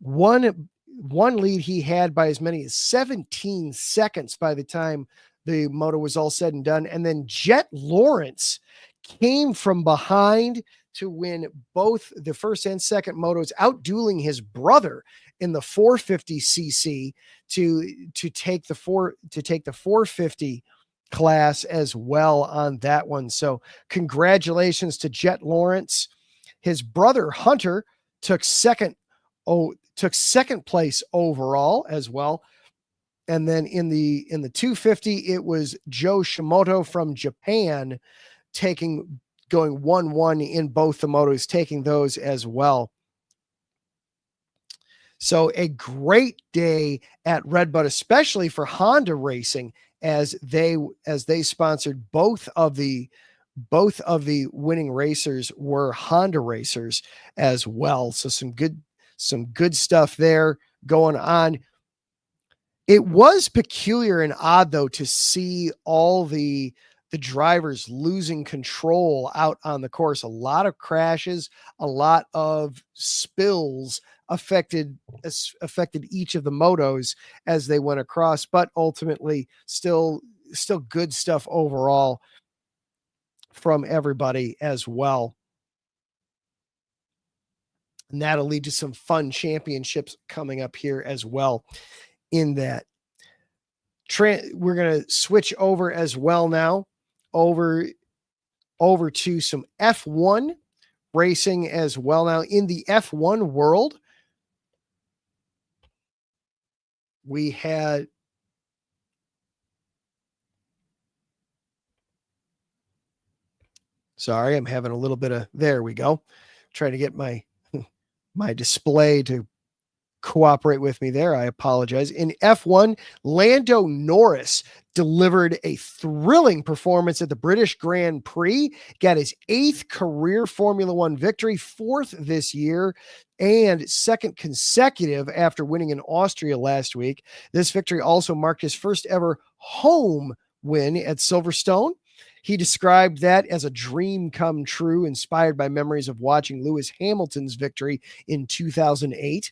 One lead he had by as many as 17 seconds by the time the moto was all said and done. And then Jet Lawrence came from behind to win both the first and second motos, outdueling his brother in the 450cc to take the 450 class as well on that one. So congratulations to Jet Lawrence. His brother Hunter took second place overall as well. And then in the 250, it was Joe Shimoto from Japan going 1-1 in both the motos, taking those as well. So a great day at Red Bud, especially for Honda Racing, as they sponsored both of the winning racers were Honda racers as well. So some good stuff there going on. It was peculiar and odd though to see all the drivers losing control out on the course. A lot of crashes, a lot of spills affected each of the motos as they went across, but ultimately still good stuff overall from everybody as well. And that'll lead to some fun championships coming up here as well in that. We're going to switch over as well now over to some F1 racing as well. Now in the F1 world, we had sorry, I'm having a little bit of, there we go. Trying to get my display to cooperate with me there. I apologize. In F1, Lando Norris delivered a thrilling performance at the British Grand Prix, got his 8th career Formula One victory, 4th this year, and 2nd consecutive after winning in Austria last week. This victory also marked his first ever home win at Silverstone. He described that as a dream come true, inspired by memories of watching Lewis Hamilton's victory in 2008.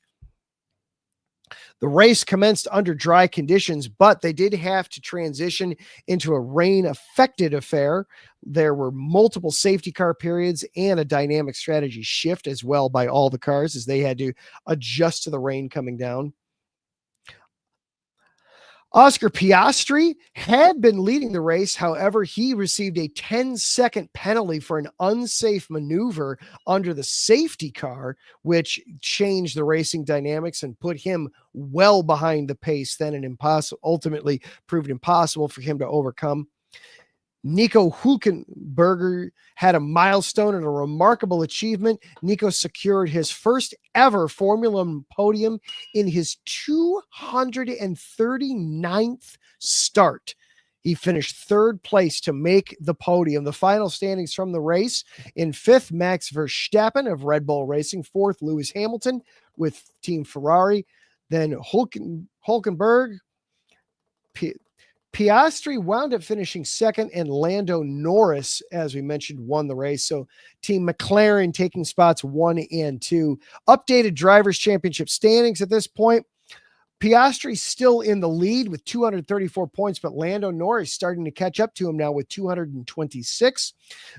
The race commenced under dry conditions, but they did have to transition into a rain-affected affair. There were multiple safety car periods and a dynamic strategy shift as well by all the cars as they had to adjust to the rain coming down. Oscar Piastri had been leading the race. However, he received a 10-second penalty for an unsafe maneuver under the safety car, which changed the racing dynamics and put him well behind the pace. Then ultimately proved impossible for him to overcome. Nico Hülkenberg had a milestone and a remarkable achievement. Nico secured his first ever Formula One podium in his 239th start. He finished third place to make the podium. The final standings from the race: in fifth, Max Verstappen of Red Bull Racing; fourth, Lewis Hamilton with Team Ferrari; then Hülkenberg. Piastri wound up finishing second, and Lando Norris, as we mentioned, won the race. So Team McLaren taking spots 1 and 2. Updated Drivers' Championship standings at this point. Piastri still in the lead with 234 points, but Lando Norris starting to catch up to him now with 226.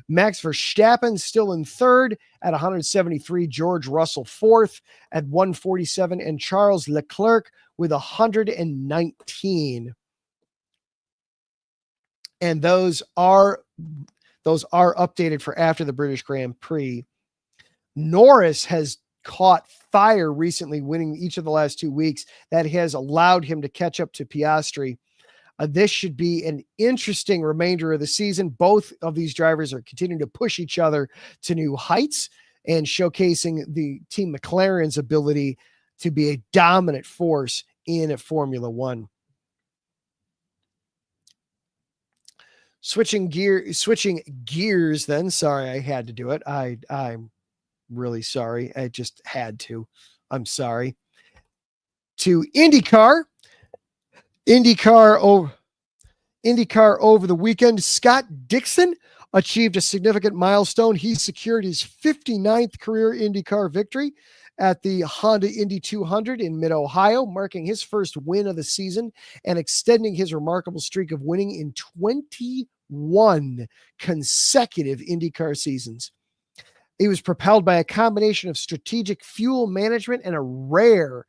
Max Verstappen still in third at 173. George Russell fourth at 147, and Charles Leclerc with 119. And those are updated for after the British Grand Prix. Norris has caught fire recently, winning each of the last 2 weeks. That has allowed him to catch up to Piastri. This should be an interesting remainder of the season. Both of these drivers are continuing to push each other to new heights and showcasing the Team McLaren's ability to be a dominant force in Formula One. Switching gears then. Sorry, I had to do it. I'm really sorry. I just had to. I'm sorry. To IndyCar over the weekend. Scott Dixon achieved a significant milestone. He secured his 59th career IndyCar victory at the Honda Indy 200 in Mid-Ohio, marking his first win of the season and extending his remarkable streak of winning in 21 consecutive IndyCar seasons. He was propelled by a combination of strategic fuel management and a rare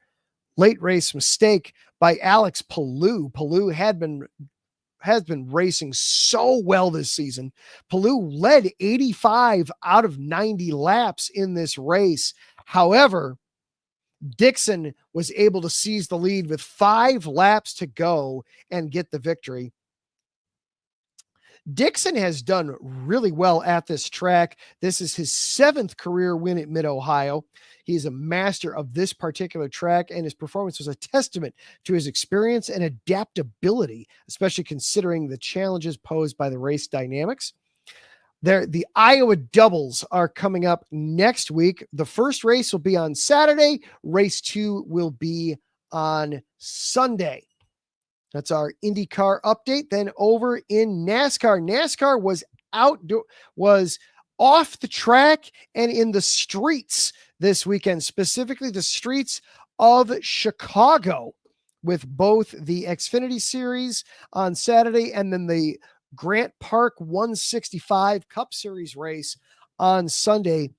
late race mistake by Alex Palou. Palou has been racing so well this season. Palou led 85 out of 90 laps in this race. However, Dixon was able to seize the lead with 5 laps to go and get the victory. Dixon has done really well at this track. This is his 7th career win at Mid-Ohio. He's a master of this particular track, and his performance was a testament to his experience and adaptability, especially considering the challenges posed by the race dynamics. The Iowa doubles are coming up next week. The first race will be on Saturday. Race 2 will be on Sunday. That's our IndyCar update. Then over in NASCAR. NASCAR was off the track and in the streets this weekend, specifically the streets of Chicago, with both the Xfinity Series on Saturday and then the Grant Park 165 Cup Series race on Sunday.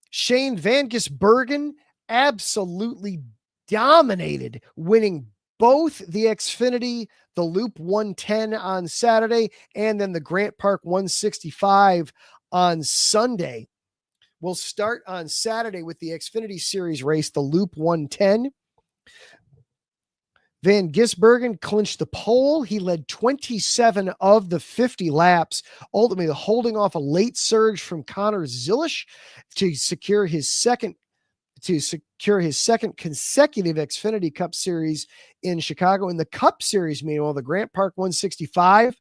Shane Van Gisbergen absolutely dominated, winning both the Xfinity, the Loop 110 on Saturday, and then the Grant Park 165 on Sunday. We'll start on Saturday with the Xfinity Series race, the Loop 110. Van Gisbergen clinched the pole. He led 27 of the 50 laps, ultimately holding off a late surge from Connor Zilisch to secure his second consecutive Xfinity Cup Series in Chicago. In the Cup Series, meanwhile, the Grant Park 165,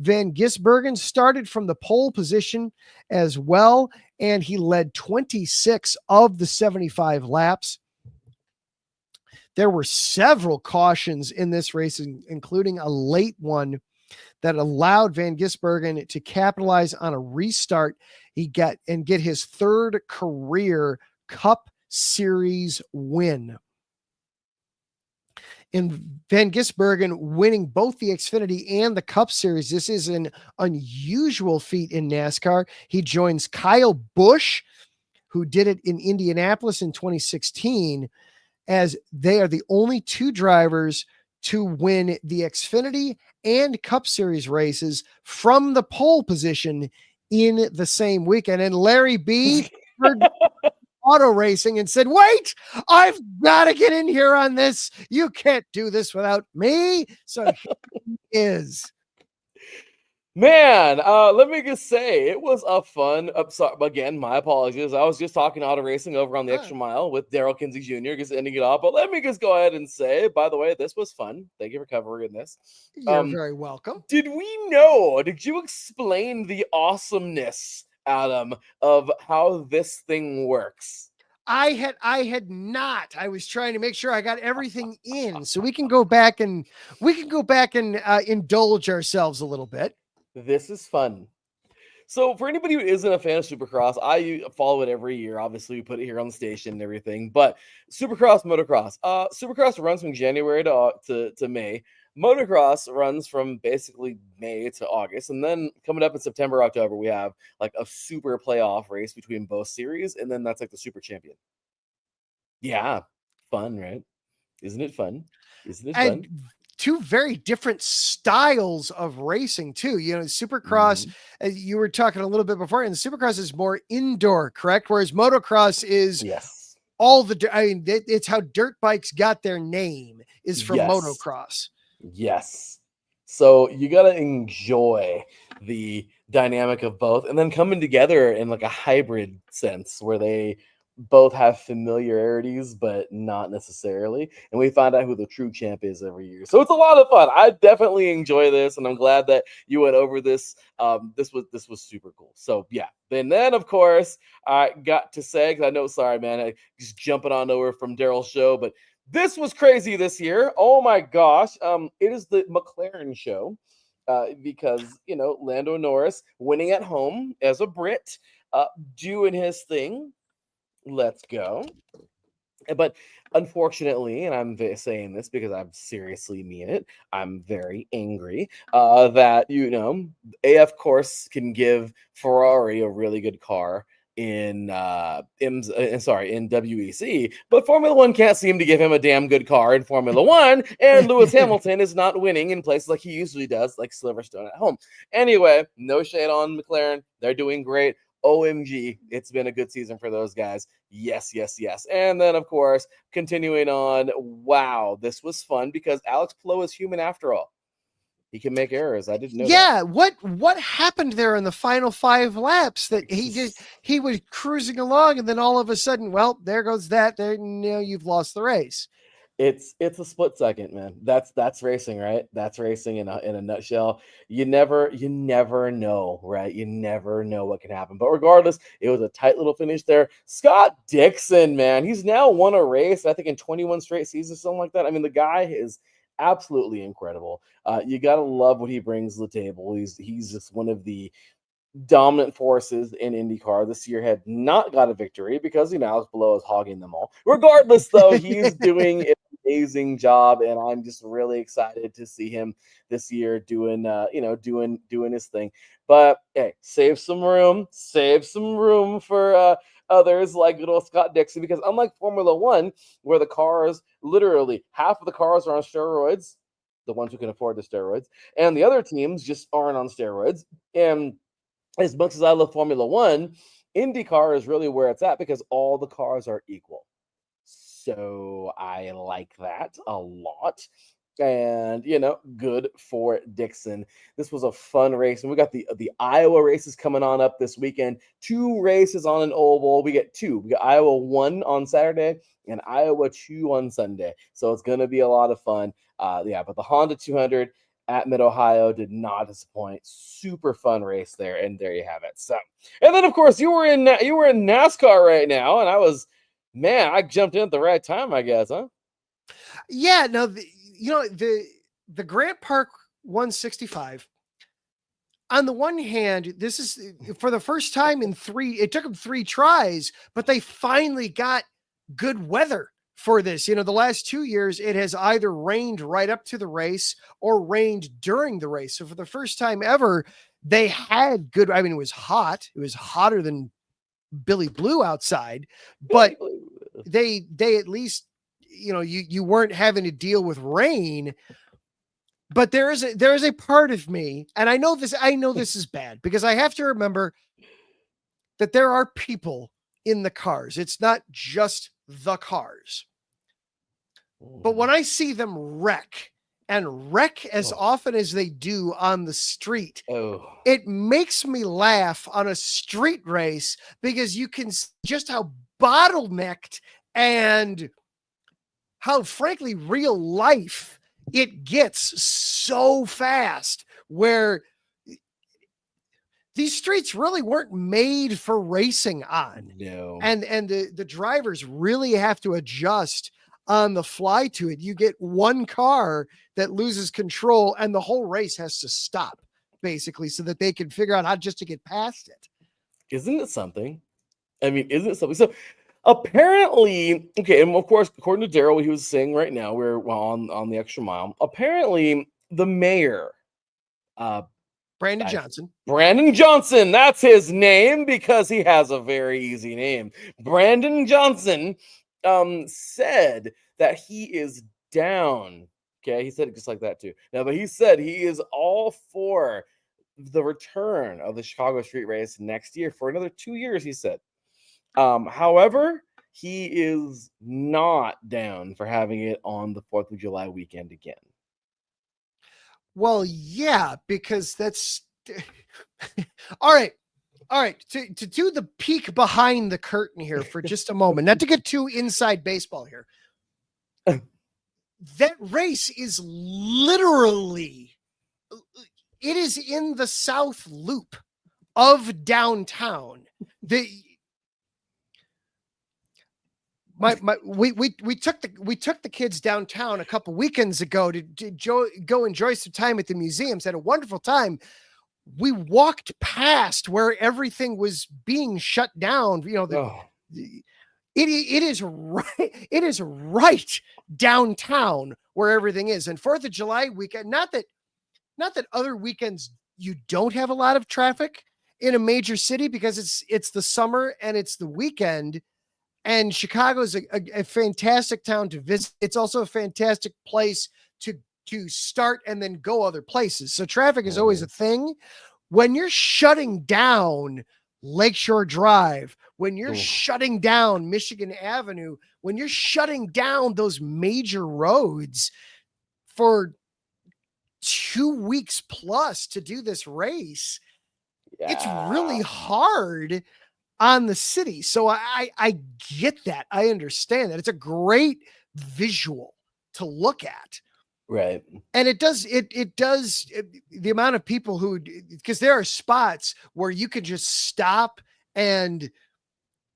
Van Gisbergen started from the pole position as well, and he led 26 of the 75 laps. There were several cautions in this race, including a late one that allowed Van Gisbergen to capitalize on a restart. Get his 3rd career Cup Series win. and Van Gisbergen winning both the Xfinity and the Cup Series. This is an unusual feat in NASCAR. He joins Kyle Busch, who did it in Indianapolis in 2016, as they are the only two drivers to win the Xfinity and Cup Series races from the pole position in the same weekend. And Larry B heard auto racing and said, wait, I've got to get in here on this. You can't do this without me. So here he is. Man, let me just say, it was a fun, again, my apologies. I was just talking auto racing over on the extra mile with Daryl Kinsey Jr., just ending it off. But let me just go ahead and say, by the way, this was fun. Thank you for covering this. You're very welcome. Did you explain the awesomeness, Adam, of how this thing works? I had not. I was trying to make sure I got everything in so we can go back and indulge ourselves a little bit. This is fun. So for anybody who isn't a fan of Supercross, I follow it every year. Obviously, we put it here on the station and everything. But Supercross, motocross. Supercross runs from January to May. Motocross runs from basically May to August. And then coming up in September, October, we have like a super playoff race between both series. And then that's like the super champion. Yeah. Fun, right? Isn't it fun? And two very different styles of racing too. You know, Supercross, you were talking a little bit before, and Supercross is more indoor, correct? Whereas motocross is it's how dirt bikes got their name, is from motocross. Yes. So you got to enjoy the dynamic of both, and then coming together in like a hybrid sense where they both have familiarities, but not necessarily. And we find out who the true champ is every year. So it's a lot of fun. I definitely enjoy this, and I'm glad that you went over this. This was super cool. So yeah. Then of course I got to say, because I know, sorry man, I just jumping on over from Daryl's show, but this was crazy this year. Oh my gosh. It is the McLaren show. Because Lando Norris winning at home as a Brit, doing his thing. Let's go. But unfortunately, and I'm saying this because I seriously mean it, I'm very angry that, AF course can give Ferrari a really good car in WEC, but Formula One can't seem to give him a damn good car in Formula One, and Lewis Hamilton is not winning in places like he usually does, like Silverstone at home. Anyway, no shade on McLaren. They're doing great. OMG, it's been a good season for those guys. Yes. And then, of course, continuing on, wow, this was fun because Alex Palou is human after all. He can make errors. I didn't know that. What happened there in the final 5 laps that he was cruising along, and then all of a sudden, well, there goes that. There, you've lost the race. It's a split second, man. That's racing, right? That's racing in a nutshell. You never know, right? You never know what can happen. But regardless, it was a tight little finish there. Scott Dixon, man, he's now won a race, I think in 21 straight seasons, something like that. I mean, the guy is absolutely incredible. You gotta love what he brings to the table. He's just one of the dominant forces in IndyCar. This year had not got a victory because Alex Palou is hogging them all. Regardless, though, he's doing an amazing job, and I'm just really excited to see him this year doing his thing. But hey, save some room for others like good old Scott Dixon, because unlike Formula One, where the cars, literally half of the cars are on steroids, the ones who can afford the steroids, and the other teams just aren't on steroids. And as much as I love Formula One, IndyCar is really where it's at because all the cars are equal. So I like that a lot. And, good for Dixon. This was a fun race. And we got the Iowa races coming on up this weekend. 2 races on an oval. We get 2. We got Iowa 1 on Saturday and Iowa 2 on Sunday. So it's going to be a lot of fun. But the Honda 200 at Mid-Ohio did not disappoint. Super fun race there, and there you have it. So, and then of course you were in NASCAR right now, and I jumped in at the right time, I guess, huh? Yeah, no, the Grant Park 165. On the one hand, this is for the first time in 3. It took them 3 tries, but they finally got good weather for this. The last 2 years, it has either rained right up to the race or rained during the race. So for the first time ever, they had good. I mean, it was hot. It was hotter than Billy Blue outside, but they at least, you weren't having to deal with rain. But there is a part of me, and I know this is bad, because I have to remember that there are people in the cars. It's not just the cars. But when I see them wreck as often as they do on the street, it makes me laugh on a street race, because you can see just how bottlenecked and how, frankly, real life it gets so fast, where these streets really weren't made for racing on. No. And the drivers really have to adjust on the fly to it. You get one car that loses control and the whole race has to stop, basically, so that they can figure out how just to get past it. Isn't it something? I mean, isn't it something? So apparently, okay, and of course, according to Daryl, what he was saying right now, we're on the extra mile. Apparently, the mayor, Brandon Johnson. Brandon Johnson, that's his name, because he has a very easy name. Brandon Johnson said that he is down. Okay, he said it just like that too. Now, but he said he is all for the return of the Chicago Street Race next year for another 2 years, he said. However, he is not down for having it on the 4th of July weekend again. Well, yeah, because that's all right. To do the peek behind the curtain here for just a moment, not to get too inside baseball here. That race is literally, it is in the South Loop of downtown. We took the kids downtown a couple weekends ago to go enjoy some time at the museums. Had a wonderful time. We walked past where everything was being shut down. It is right downtown where everything is. And 4th of July weekend, not that other weekends you don't have a lot of traffic in a major city, because it's the summer and it's the weekend. And Chicago is a fantastic town to visit. It's also a fantastic place to start and then go other places. So traffic is always a thing. When you're shutting down Lakeshore Drive, when you're shutting down Michigan Avenue, when you're shutting down those major roads for 2 weeks plus to do this race, it's really hard on the city. So I get that. I understand that. It's a great visual to look at. Right. And it does the amount of people who, because there are spots where you can just stop and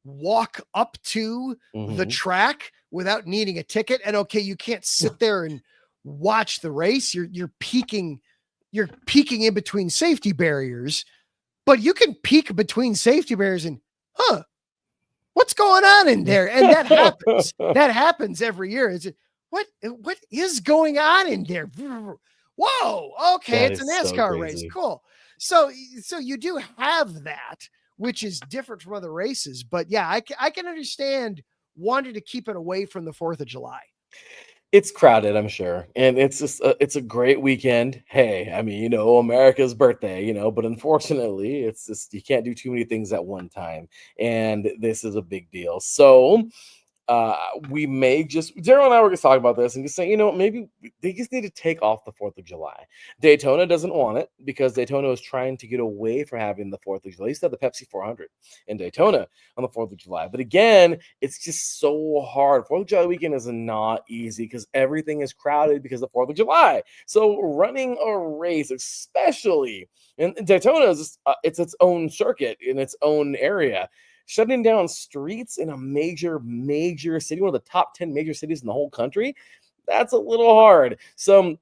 walk up to the track without needing a ticket. And okay, you can't sit there and watch the race. You're peeking in between safety barriers, but you can peek between safety barriers and what's going on in there? And that happens. That happens every year. Is it what is going on in there? Whoa, okay, it's a NASCAR race. Cool. So you do have that, which is different from other races. But yeah, I can understand wanting to keep it away from the 4th of July. It's crowded, I'm sure. And it's just, it's a great weekend. Hey, I mean, America's birthday, but unfortunately it's just, you can't do too many things at one time. And this is a big deal. So we may just, Daryl and I were just talking about this and just saying, maybe they just need to take off the 4th of July. Daytona doesn't want it because Daytona is trying to get away from having the 4th of July. They used to have the Pepsi 400 in Daytona on the 4th of July. But again, it's just so hard. 4th of July weekend is not easy because everything is crowded because of the 4th of July. So running a race, especially in Daytona, is just, it's its own circuit in its own area. Shutting down streets in a major city, one of the top 10 major cities in the whole country, that's a little hard. So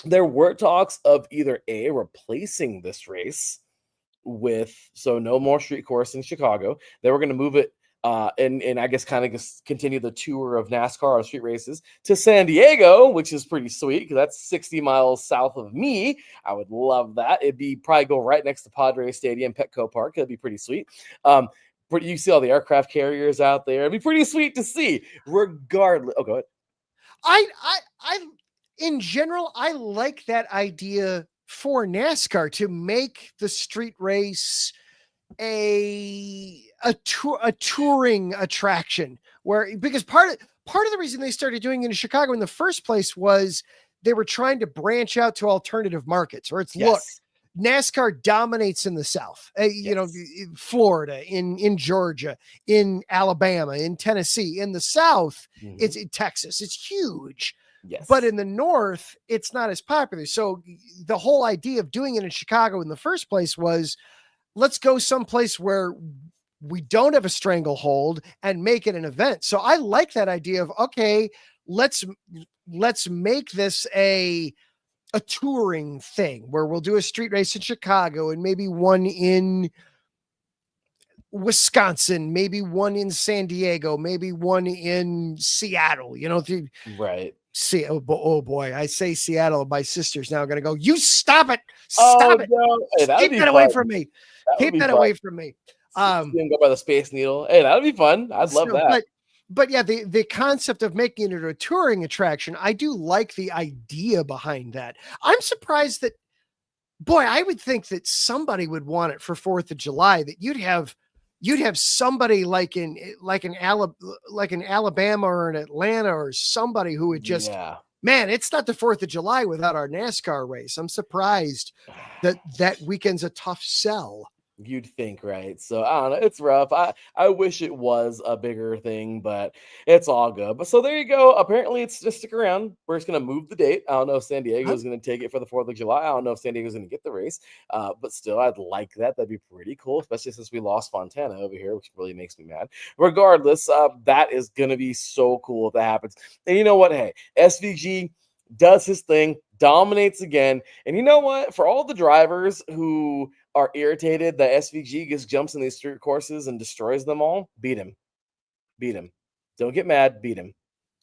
there were talks of either replacing this race with, so no more street course in Chicago. They were going to move it and I guess kind of just continue the tour of NASCAR on street races to San Diego, which is pretty sweet because that's 60 miles south of me. I would love that. It'd be probably go right next to Padres Stadium, Petco Park. That'd be pretty sweet. You see all the aircraft carriers out there. It'd be pretty sweet to see, regardless. Oh, go ahead. I in general, I like that idea for NASCAR to make the street race a touring attraction, because part of the reason they started doing it in Chicago in the first place was they were trying to branch out to alternative markets, or look, NASCAR dominates in the South, you know, Florida, in Georgia, in Alabama, in Tennessee. In the South, it's in Texas. It's huge. Yes. But in the North, it's not as popular. So the whole idea of doing it in Chicago in the first place was, let's go someplace where we don't have a stranglehold and make it an event. So I like that idea of, okay, let's make this a touring thing where we'll do a street race in Chicago and maybe one in Wisconsin, maybe one in San Diego, maybe one in Seattle, you know, right. See, oh boy, I say Seattle. My sister's now going to go, you stop it. Stop it. No. Hey, keep that away from me. Keep that away from me. Go by the Space Needle. Hey, that would be fun. I'd love that. But yeah, the concept of making it a touring attraction, I do like the idea behind that. I'm surprised that, boy, I would think that somebody would want it for 4th of July, that you'd have somebody like in Alabama or in Atlanta or somebody who would just, man, it's not the 4th of July without our NASCAR race. I'm surprised that weekend's a tough sell. You'd think, right? So I don't know. It's rough. I wish it was a bigger thing, but it's all good. But so there you go. Apparently, it's just stick around. We're just gonna move the date. I don't know if San Diego is gonna take it for the 4th of July. I don't know if San Diego is gonna get the race. But still, I'd like that. That'd be pretty cool, especially since we lost Fontana over here, which really makes me mad. Regardless, that is gonna be so cool if that happens. And you know what? Hey, SVG does his thing, dominates again. And you know what? For all the drivers who are irritated that SVG just jumps in these street courses and destroys them all, beat him. Don't get mad, beat him.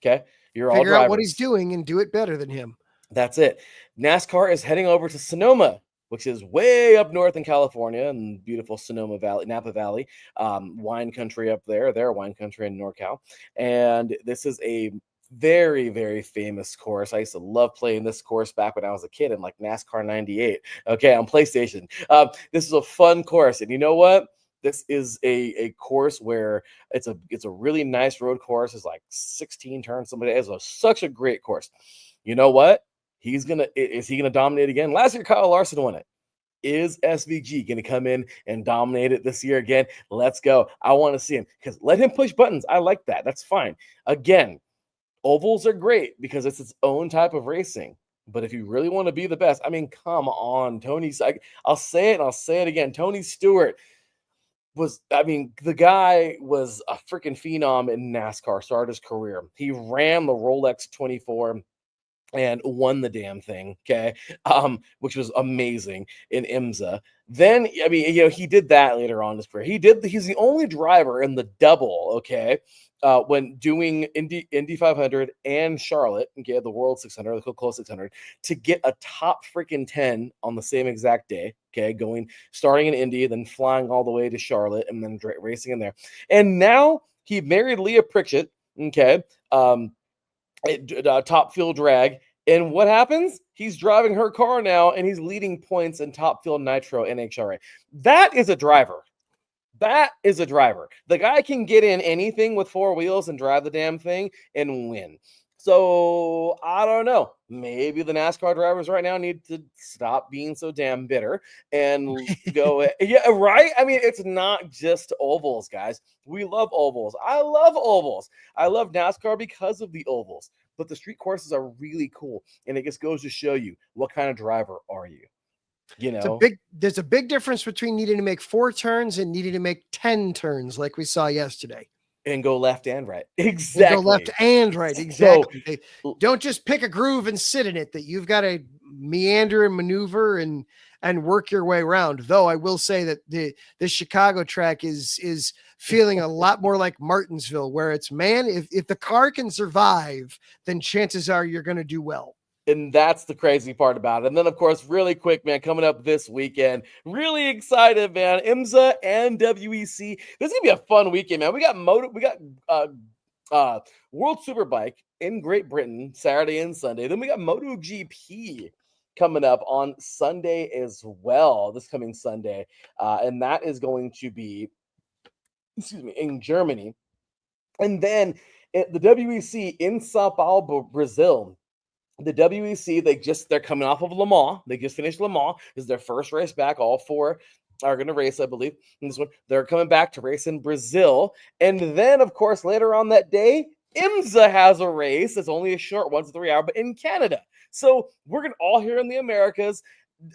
Okay? You're all drivers. Figure out what he's doing and do it better than him. That's it. NASCAR is heading over to Sonoma, which is way up north in California in beautiful Sonoma Valley, Napa Valley, wine country up there. They're wine country in NorCal. And this is a very, very famous course. I used to love playing this course back when I was a kid in like NASCAR 98. Okay, on PlayStation. This is a fun course. And you know what? This is a course where it's a really nice road course. It's like 16 turns. It's such a great course. You know what? Is he gonna dominate again? Last year, Kyle Larson won it. Is SVG going to come in and dominate it this year again? Let's go. I want to see him, because let him push buttons. I like that. That's fine. Again, ovals are great because it's its own type of racing. But if you really want to be the best, I mean, come on, I'll say it and I'll say it again. Tony Stewart the guy was a freaking phenom in NASCAR, started his career. He ran the Rolex 24 and won the damn thing, okay, which was amazing in IMSA. Then, I mean, you know, he did that later on in his career. He's the only driver in the double, okay, when doing Indy 500 and Charlotte, okay, the World 600, the Coca-Cola 600, to get a top freaking 10 on the same exact day, okay, starting in Indy, then flying all the way to Charlotte, and then racing in there. And now he married Leah Pritchett, okay, Top Fuel Drag. And what happens? He's driving her car now, and he's leading points in Top Fuel Nitro NHRA. That is a driver. The guy can get in anything with 4 wheels and drive the damn thing and win. So I don't know. Maybe the NASCAR drivers right now need to stop being so damn bitter and go. Yeah, right. I mean, it's not just ovals, guys. We love ovals. I love ovals. I love NASCAR because of the ovals. But the street courses are really cool, and it just goes to show you what kind of driver are you. You know, there's a big difference between needing to make 4 turns and needing to make 10 turns, like we saw yesterday. And go left and right. Exactly. Go left and right. Exactly. Don't just pick a groove and sit in it. That you've got to meander and maneuver and work your way around. Though I will say that the Chicago track is feeling a lot more like Martinsville, where it's, man, if the car can survive, then chances are you're going to do well. And that's the crazy part about it. And then, of course, really quick, man, coming up this weekend, really excited, man. IMSA and WEC. This is gonna be a fun weekend, man. We got World Superbike in Great Britain Saturday and Sunday. Then we got MotoGP coming up on Sunday as well. This coming Sunday, and that is going to be, in Germany. And then the WEC in Sao Paulo, Brazil. The WEC, they're coming off of Le Mans. They just finished Le Mans. This is their first race back. All four are going to race, I believe, in this one. They're coming back to race in Brazil. And then, of course, later on that day, IMSA has a race. It's only a short 1 to 3 hour, but in Canada. So we're going to all here in the Americas.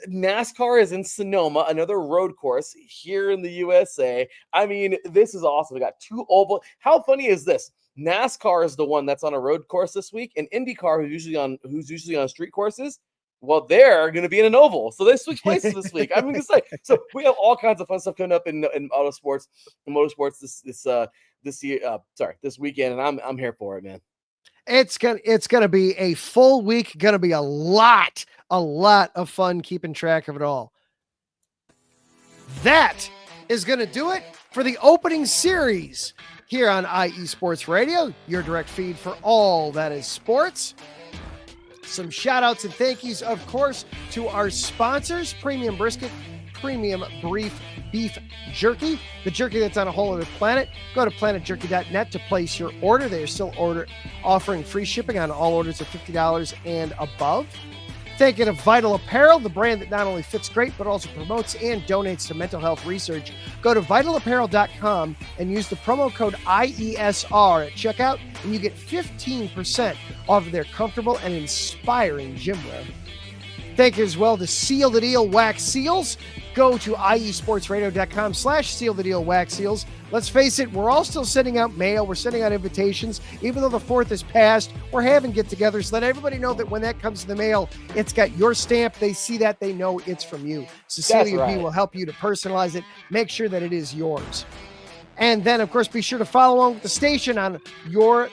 NASCAR is in Sonoma, another road course here in the USA. I mean, this is awesome. We got 2 oval. How funny is this? NASCAR is the one that's on a road course this week, and IndyCar, who's usually on street courses, well, they're going to be in an oval. So they switch places this week. I mean, it's like, so we have all kinds of fun stuff coming up in autosports and motorsports this weekend, and I'm here for it, man. It's gonna be a full week. Gonna be a lot of fun keeping track of it all. That is gonna do it for the opening series here on IE Sports Radio, your direct feed for all that is sports. Some shout outs and thank yous, of course, to our sponsors, Premium Brisket, Premium Beef Jerky, the jerky that's on a whole other planet. Go to planetjerky.net to place your order. They are still offering free shipping on all orders of $50 and above. Thank you to Vital Apparel, the brand that not only fits great, but also promotes and donates to mental health research. Go to vitalapparel.com and use the promo code IESR at checkout, and you get 15% off of their comfortable and inspiring gym wear. Thank you as well to Seal the Deal Wax Seals. Go to iesportsradio.com/Seal the Deal Wax Seals. Let's face it, we're all still sending out mail. We're sending out invitations. Even though the 4th is passed, we're having get-togethers. Let everybody know that when that comes to the mail, it's got your stamp. They see that. They know it's from you. Cecilia B will help you to personalize it. Make sure that it is yours. And then, of course, be sure to follow along with the station on your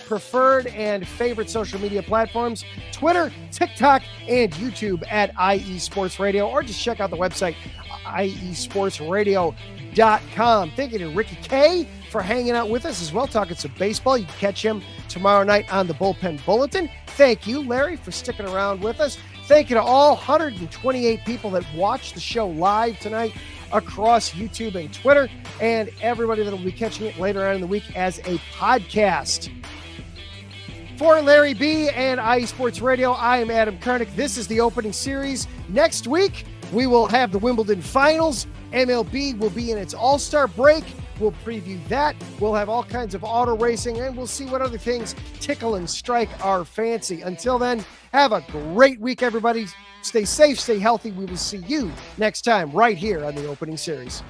preferred and favorite social media platforms, Twitter, TikTok, and YouTube at IE Sports Radio, or just check out the website, iesportsradio.com. Thank you to Ricky K for hanging out with us as well, talking some baseball. You can catch him tomorrow night on the Bullpen Bulletin. Thank you, Larry, for sticking around with us. Thank you to all 128 people that watched the show live tonight across YouTube and Twitter, and everybody that will be catching it later on in the week as a podcast. For Larry B and IE Sports Radio, I am Adam Karnik. This is the opening series. Next week, we will have the Wimbledon Finals. MLB will be in its All-Star break. We'll preview that. We'll have all kinds of auto racing, and we'll see what other things tickle and strike our fancy. Until then, have a great week, everybody. Stay safe, stay healthy. We will see you next time right here on the opening series.